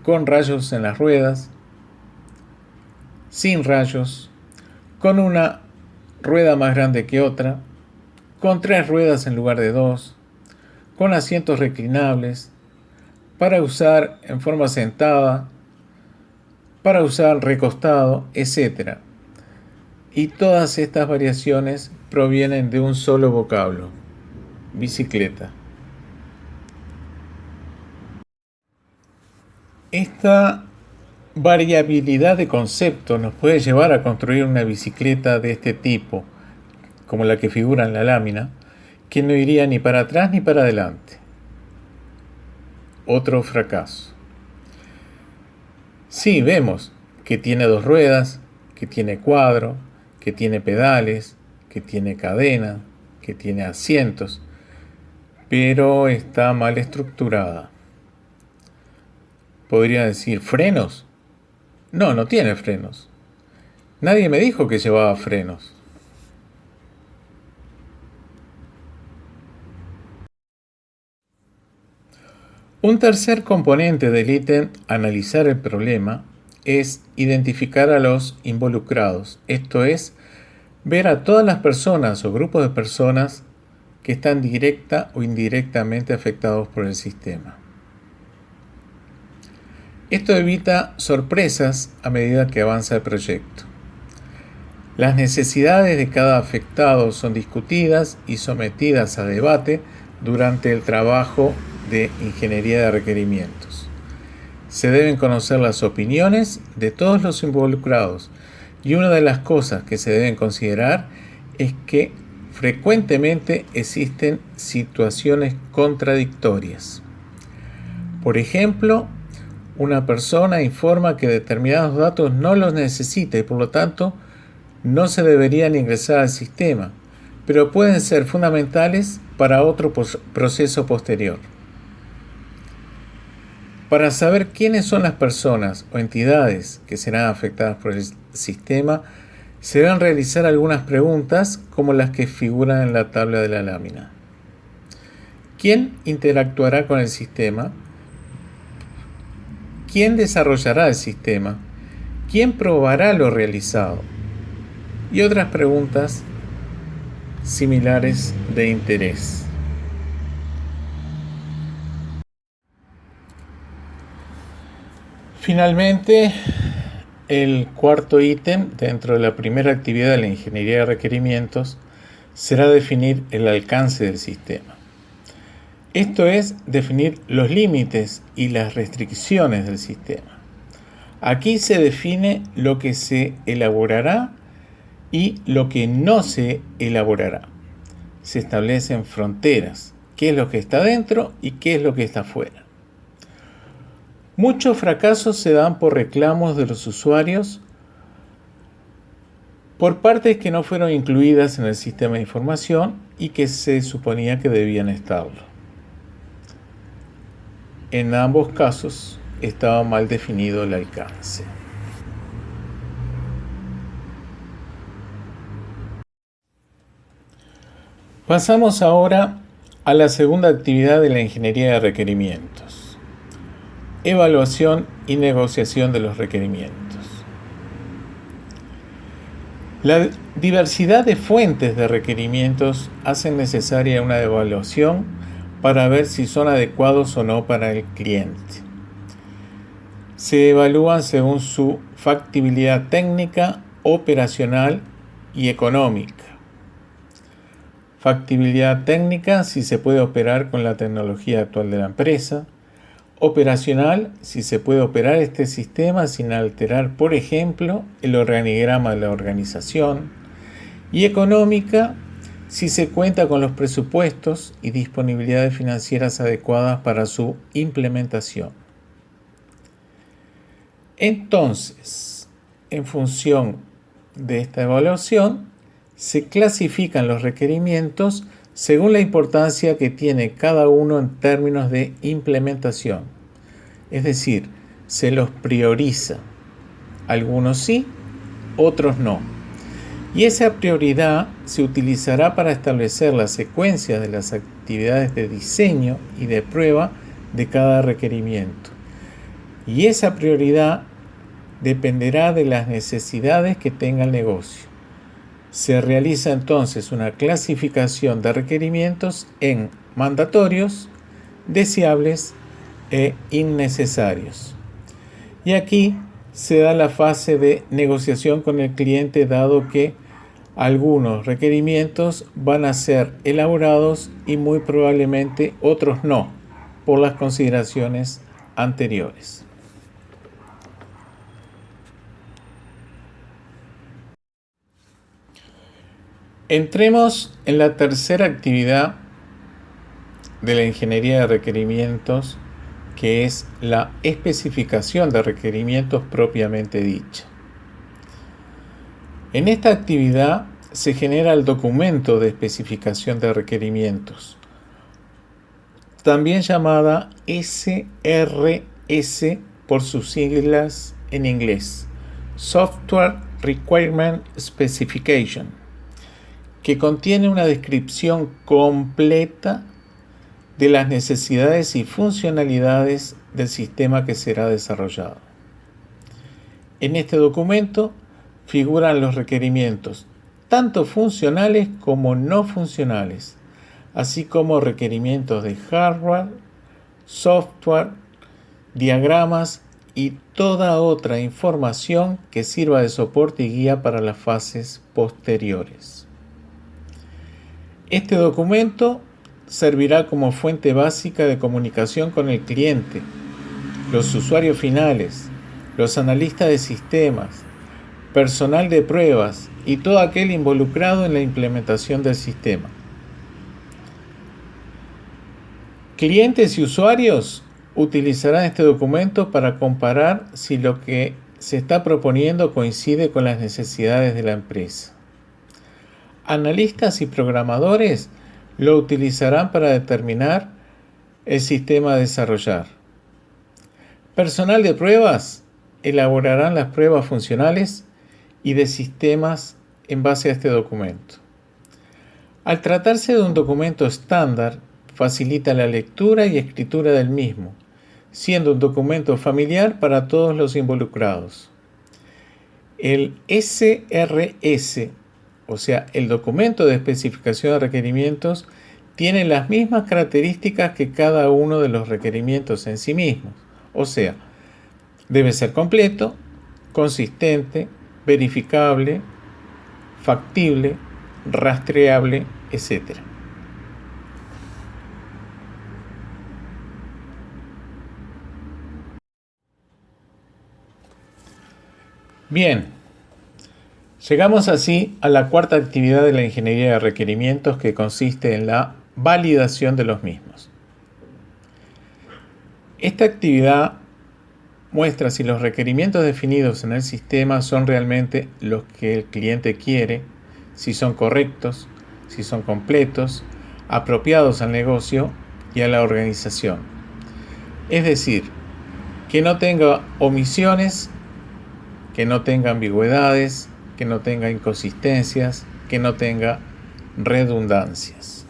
con rayos en las ruedas, sin rayos, con una rueda más grande que otra, con 3 ruedas en lugar de 2, con asientos reclinables, para usar en forma sentada, para usar recostado, etc. Y todas estas variaciones provienen de un solo vocablo: bicicleta. Esta variabilidad de conceptos nos puede llevar a construir una bicicleta de este tipo, como la que figura en la lámina, que no iría ni para atrás ni para adelante. Otro fracaso. Sí, vemos que tiene 2 ruedas, que tiene cuadro, que tiene pedales, que tiene cadena, que tiene asientos, pero está mal estructurada. ¿Podría decir frenos? No, no tiene frenos. Nadie me dijo que llevaba frenos. Un tercer componente del ítem analizar el problema es identificar a los involucrados, esto es, ver a todas las personas o grupos de personas que están directa o indirectamente afectados por el sistema. Esto evita sorpresas a medida que avanza el proyecto. Las necesidades de cada afectado son discutidas y sometidas a debate durante el trabajo de ingeniería de requerimientos. Se deben conocer las opiniones de todos los involucrados y una de las cosas que se deben considerar es que frecuentemente existen situaciones contradictorias. Por ejemplo, una persona informa que determinados datos no los necesita y por lo tanto no se deberían ingresar al sistema, pero pueden ser fundamentales para otro proceso posterior. Para saber quiénes son las personas o entidades que serán afectadas por el sistema, se deben realizar algunas preguntas como las que figuran en la tabla de la lámina. ¿Quién interactuará con el sistema? ¿Quién desarrollará el sistema? ¿Quién probará lo realizado? Y otras preguntas similares de interés. Finalmente, el cuarto ítem dentro de la primera actividad de la ingeniería de requerimientos será definir el alcance del sistema. Esto es, definir los límites y las restricciones del sistema. Aquí se define lo que se elaborará y lo que no se elaborará. Se establecen fronteras, qué es lo que está dentro y qué es lo que está fuera. Muchos fracasos se dan por reclamos de los usuarios por partes que no fueron incluidas en el sistema de información y que se suponía que debían estarlo. En ambos casos estaba mal definido el alcance. Pasamos ahora a la segunda actividad de la ingeniería de requerimientos: evaluación y negociación de los requerimientos. La diversidad de fuentes de requerimientos hacen necesaria una evaluación para ver si son adecuados o no para el cliente. Se evalúan según su factibilidad técnica, operacional y económica. Factibilidad técnica, si se puede operar con la tecnología actual de la empresa. Operacional, si se puede operar este sistema sin alterar, por ejemplo, el organigrama de la organización. Y económica, si se cuenta con los presupuestos y disponibilidades financieras adecuadas para su implementación. Entonces, en función de esta evaluación, se clasifican los requerimientos según la importancia que tiene cada uno en términos de implementación. Es decir, se los prioriza. Algunos sí, otros no. Y esa prioridad se utilizará para establecer la secuencia de las actividades de diseño y de prueba de cada requerimiento. Y esa prioridad dependerá de las necesidades que tenga el negocio. Se realiza entonces una clasificación de requerimientos en mandatorios, deseables e innecesarios. Y aquí se da la fase de negociación con el cliente, dado que algunos requerimientos van a ser elaborados y muy probablemente otros no, por las consideraciones anteriores. Entremos en la tercera actividad de la ingeniería de requerimientos, que es la especificación de requerimientos propiamente dicha. En esta actividad se genera el documento de especificación de requerimientos, también llamada SRS por sus siglas en inglés, Software Requirement Specification, que contiene una descripción completa de las necesidades y funcionalidades del sistema que será desarrollado. En este documento figuran los requerimientos, tanto funcionales como no funcionales, así como requerimientos de hardware, software, diagramas y toda otra información que sirva de soporte y guía para las fases posteriores. Este documento servirá como fuente básica de comunicación con el cliente, los usuarios finales, los analistas de sistemas, personal de pruebas y todo aquel involucrado en la implementación del sistema. Clientes y usuarios utilizarán este documento para comparar si lo que se está proponiendo coincide con las necesidades de la empresa. Analistas y programadores lo utilizarán para determinar el sistema a desarrollar. Personal de pruebas elaborarán las pruebas funcionales y de sistemas en base a este documento. Al tratarse de un documento estándar, facilita la lectura y escritura del mismo, siendo un documento familiar para todos los involucrados. El SRS, o sea, el documento de especificación de requerimientos, tiene las mismas características que cada uno de los requerimientos en sí mismos. O sea, debe ser completo, consistente, verificable, factible, rastreable, etc. Bien, llegamos así a la cuarta actividad de la ingeniería de requerimientos, que consiste en la validación de los mismos. Esta actividad muestra si los requerimientos definidos en el sistema son realmente los que el cliente quiere, si son correctos, si son completos, apropiados al negocio y a la organización. Es decir, que no tenga omisiones, que no tenga ambigüedades, que no tenga inconsistencias, que no tenga redundancias.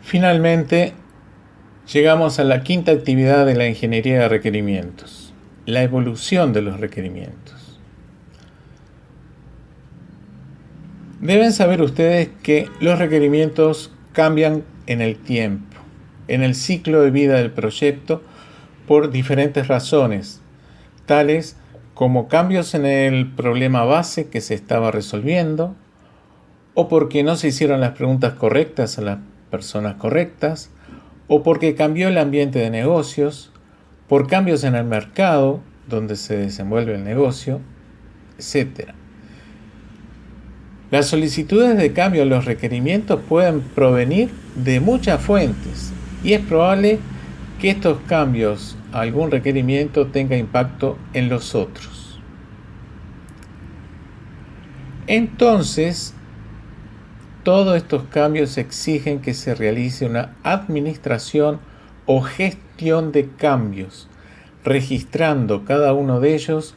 Finalmente, llegamos a la quinta actividad de la ingeniería de requerimientos, la evolución de los requerimientos. Deben saber ustedes que los requerimientos cambian en el tiempo, en el ciclo de vida del proyecto, por diferentes razones, tales como cambios en el problema base que se estaba resolviendo, o porque no se hicieron las preguntas correctas a las personas correctas, o porque cambió el ambiente de negocios, por cambios en el mercado donde se desenvuelve el negocio, etc. Las solicitudes de cambio en los requerimientos pueden provenir de muchas fuentes y es probable que estos cambios a algún requerimiento tenga impacto en los otros. Entonces, todos estos cambios exigen que se realice una administración o gestión de cambios, registrando cada uno de ellos,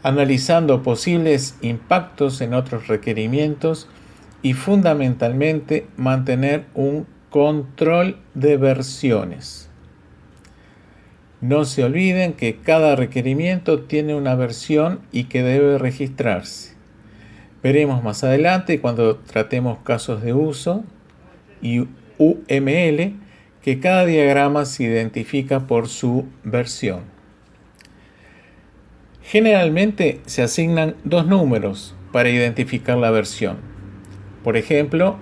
analizando posibles impactos en otros requerimientos y fundamentalmente mantener un control de versiones. No se olviden que cada requerimiento tiene una versión y que debe registrarse. Veremos más adelante, cuando tratemos casos de uso y UML, que cada diagrama se identifica por su versión. Generalmente se asignan dos números para identificar la versión. Por ejemplo,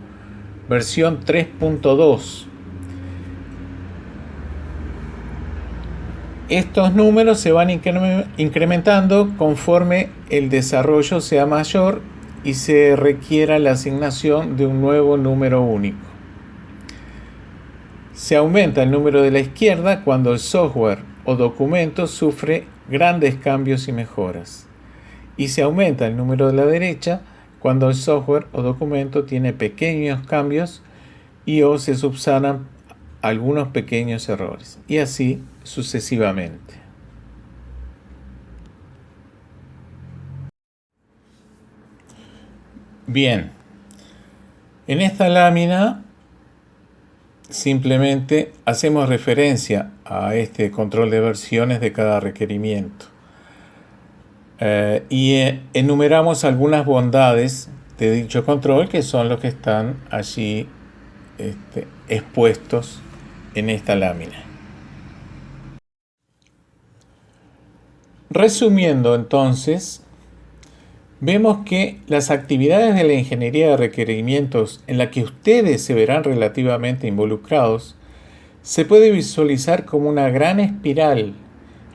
versión 3.2. Estos números se van incrementando conforme el desarrollo sea mayor y se requiera la asignación de un nuevo número único. Se aumenta el número de la izquierda cuando el software o documento sufre grandes cambios y mejoras, y se aumenta el número de la derecha cuando el software o documento tiene pequeños cambios y o se subsanan algunos pequeños errores, y así sucesivamente. Bien, en esta lámina simplemente hacemos referencia a este control de versiones de cada requerimiento y enumeramos algunas bondades de dicho control, que son los que están allí expuestos en esta lámina. Resumiendo entonces, vemos que las actividades de la ingeniería de requerimientos en la que ustedes se verán relativamente involucrados se puede visualizar como una gran espiral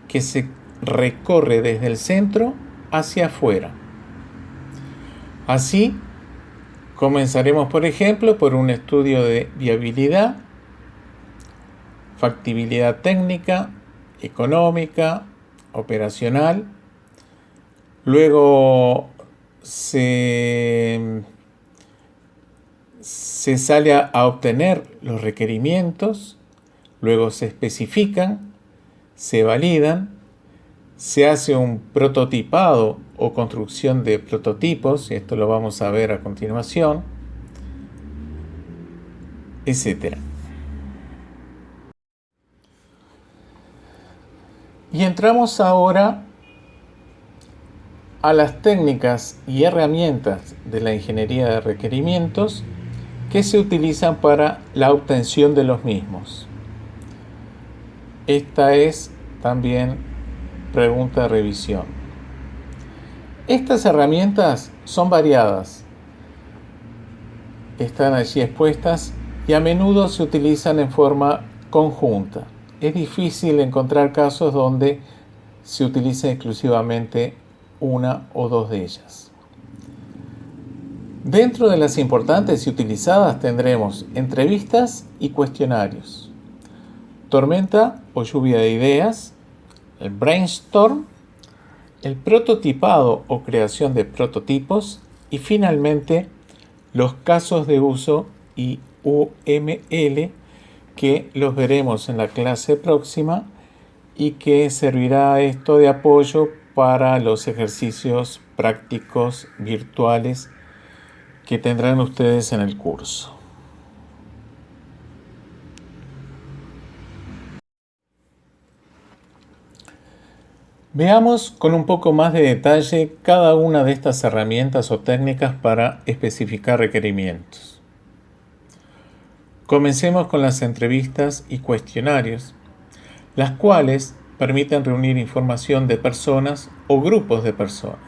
que se recorre desde el centro hacia afuera. Así, comenzaremos, por ejemplo, por un estudio de viabilidad, factibilidad técnica, económica, operacional. Luego se sale a obtener los requerimientos, luego se especifican, se validan, se hace un prototipado o construcción de prototipos, y esto lo vamos a ver a continuación. etc. Y entramos ahora a las técnicas y herramientas de la ingeniería de requerimientos que se utilizan para la obtención de los mismos. Esta es también pregunta de revisión. Estas herramientas son variadas, están allí expuestas y a menudo se utilizan en forma conjunta. Es difícil encontrar casos donde se utilice exclusivamente una o dos de ellas. Dentro de las importantes y utilizadas tendremos entrevistas y cuestionarios, tormenta o lluvia de ideas, el brainstorm, el prototipado o creación de prototipos y finalmente los casos de uso y UML, que los veremos en la clase próxima y que servirá esto de apoyo para los ejercicios prácticos virtuales que tendrán ustedes en el curso. Veamos con un poco más de detalle cada una de estas herramientas o técnicas para especificar requerimientos. Comencemos con las entrevistas y cuestionarios, las cuales permiten reunir información de personas o grupos de personas.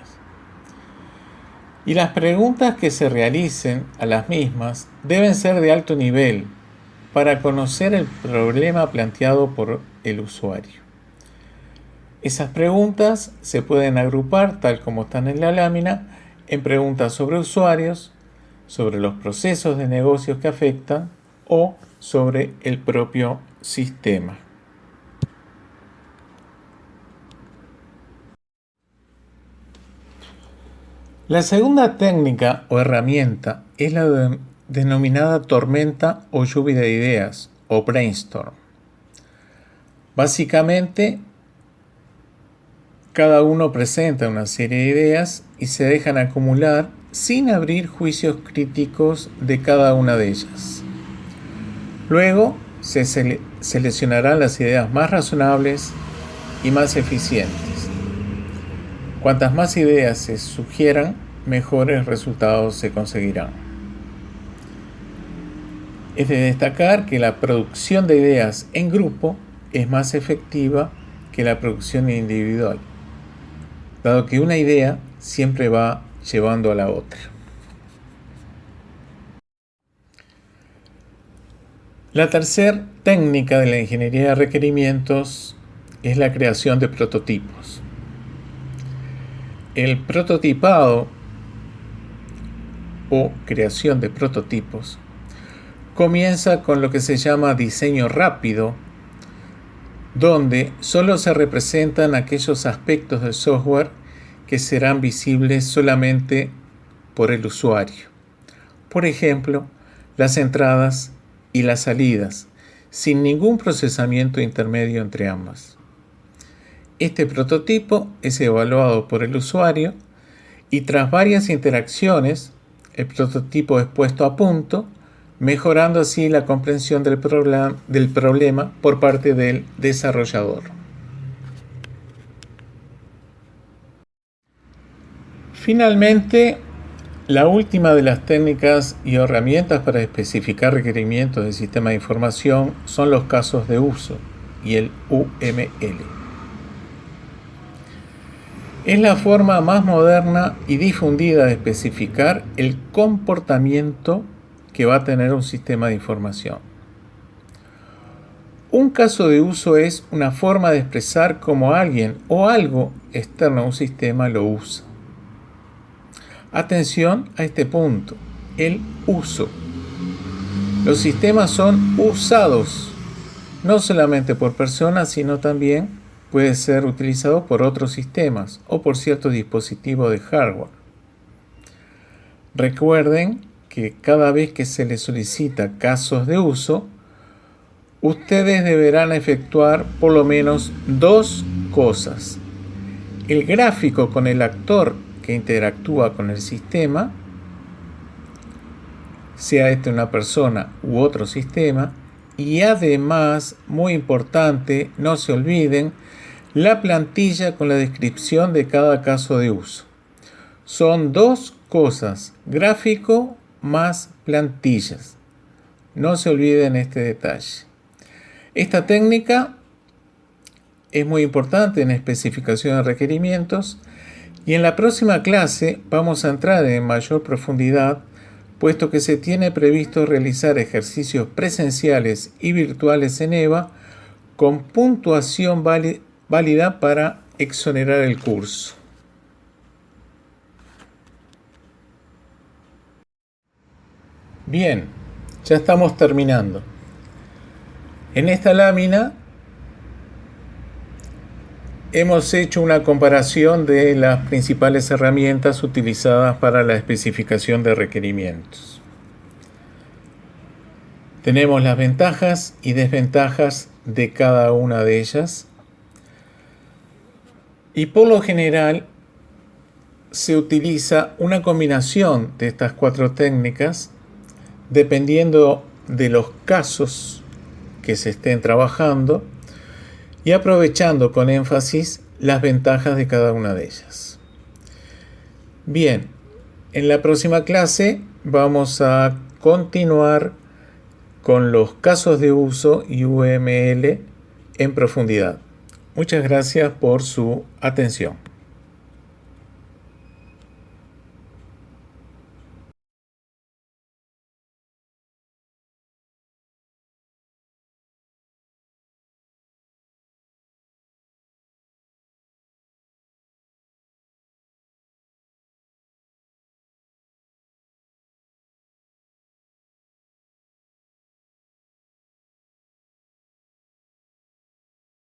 Y las preguntas que se realicen a las mismas deben ser de alto nivel para conocer el problema planteado por el usuario. Esas preguntas se pueden agrupar, tal como están en la lámina, en preguntas sobre usuarios, sobre los procesos de negocios que afectan o sobre el propio sistema. La segunda técnica o herramienta es la denominada tormenta o lluvia de ideas o brainstorm. Básicamente, cada uno presenta una serie de ideas y se dejan acumular sin abrir juicios críticos de cada una de ellas. Luego se seleccionarán las ideas más razonables y más eficientes. Cuantas más ideas se sugieran, mejores resultados se conseguirán. Es de destacar que la producción de ideas en grupo es más efectiva que la producción individual, dado que una idea siempre va llevando a la otra. La tercera técnica de la ingeniería de requerimientos es la creación de prototipos. El prototipado o creación de prototipos comienza con lo que se llama diseño rápido, donde solo se representan aquellos aspectos del software que serán visibles solamente por el usuario. Por ejemplo, las entradas y las salidas, sin ningún procesamiento intermedio entre ambas. Este prototipo es evaluado por el usuario y tras varias interacciones, el prototipo es puesto a punto, mejorando así la comprensión del problema por parte del desarrollador. Finalmente, la última de las técnicas y herramientas para especificar requerimientos del sistema de información son los casos de uso y el UML. Es la forma más moderna y difundida de especificar el comportamiento que va a tener un sistema de información. Un caso de uso es una forma de expresar cómo alguien o algo externo a un sistema lo usa. Atención a este punto, el uso. Los sistemas son usados, no solamente por personas, sino también puede ser utilizado por otros sistemas o por ciertos dispositivos de hardware. Recuerden que cada vez que se les solicita casos de uso, ustedes deberán efectuar por lo menos dos cosas. El gráfico con el actor que interactúa con el sistema, sea este una persona u otro sistema. Y además, muy importante, no se olviden, la plantilla con la descripción de cada caso de uso. Son dos cosas, gráfico más plantillas. No se olviden este detalle. Esta técnica es muy importante en especificación de requerimientos y en la próxima clase vamos a entrar en mayor profundidad, puesto que se tiene previsto realizar ejercicios presenciales y virtuales en EVA con puntuación válida para exonerar el curso. Bien, ya estamos terminando. En esta lámina hemos hecho una comparación de las principales herramientas utilizadas para la especificación de requerimientos. Tenemos las ventajas y desventajas de cada una de ellas. Y por lo general se utiliza una combinación de estas cuatro técnicas dependiendo de los casos que se estén trabajando y aprovechando con énfasis las ventajas de cada una de ellas. Bien, en la próxima clase vamos a continuar con los casos de uso y UML en profundidad. Muchas gracias por su atención.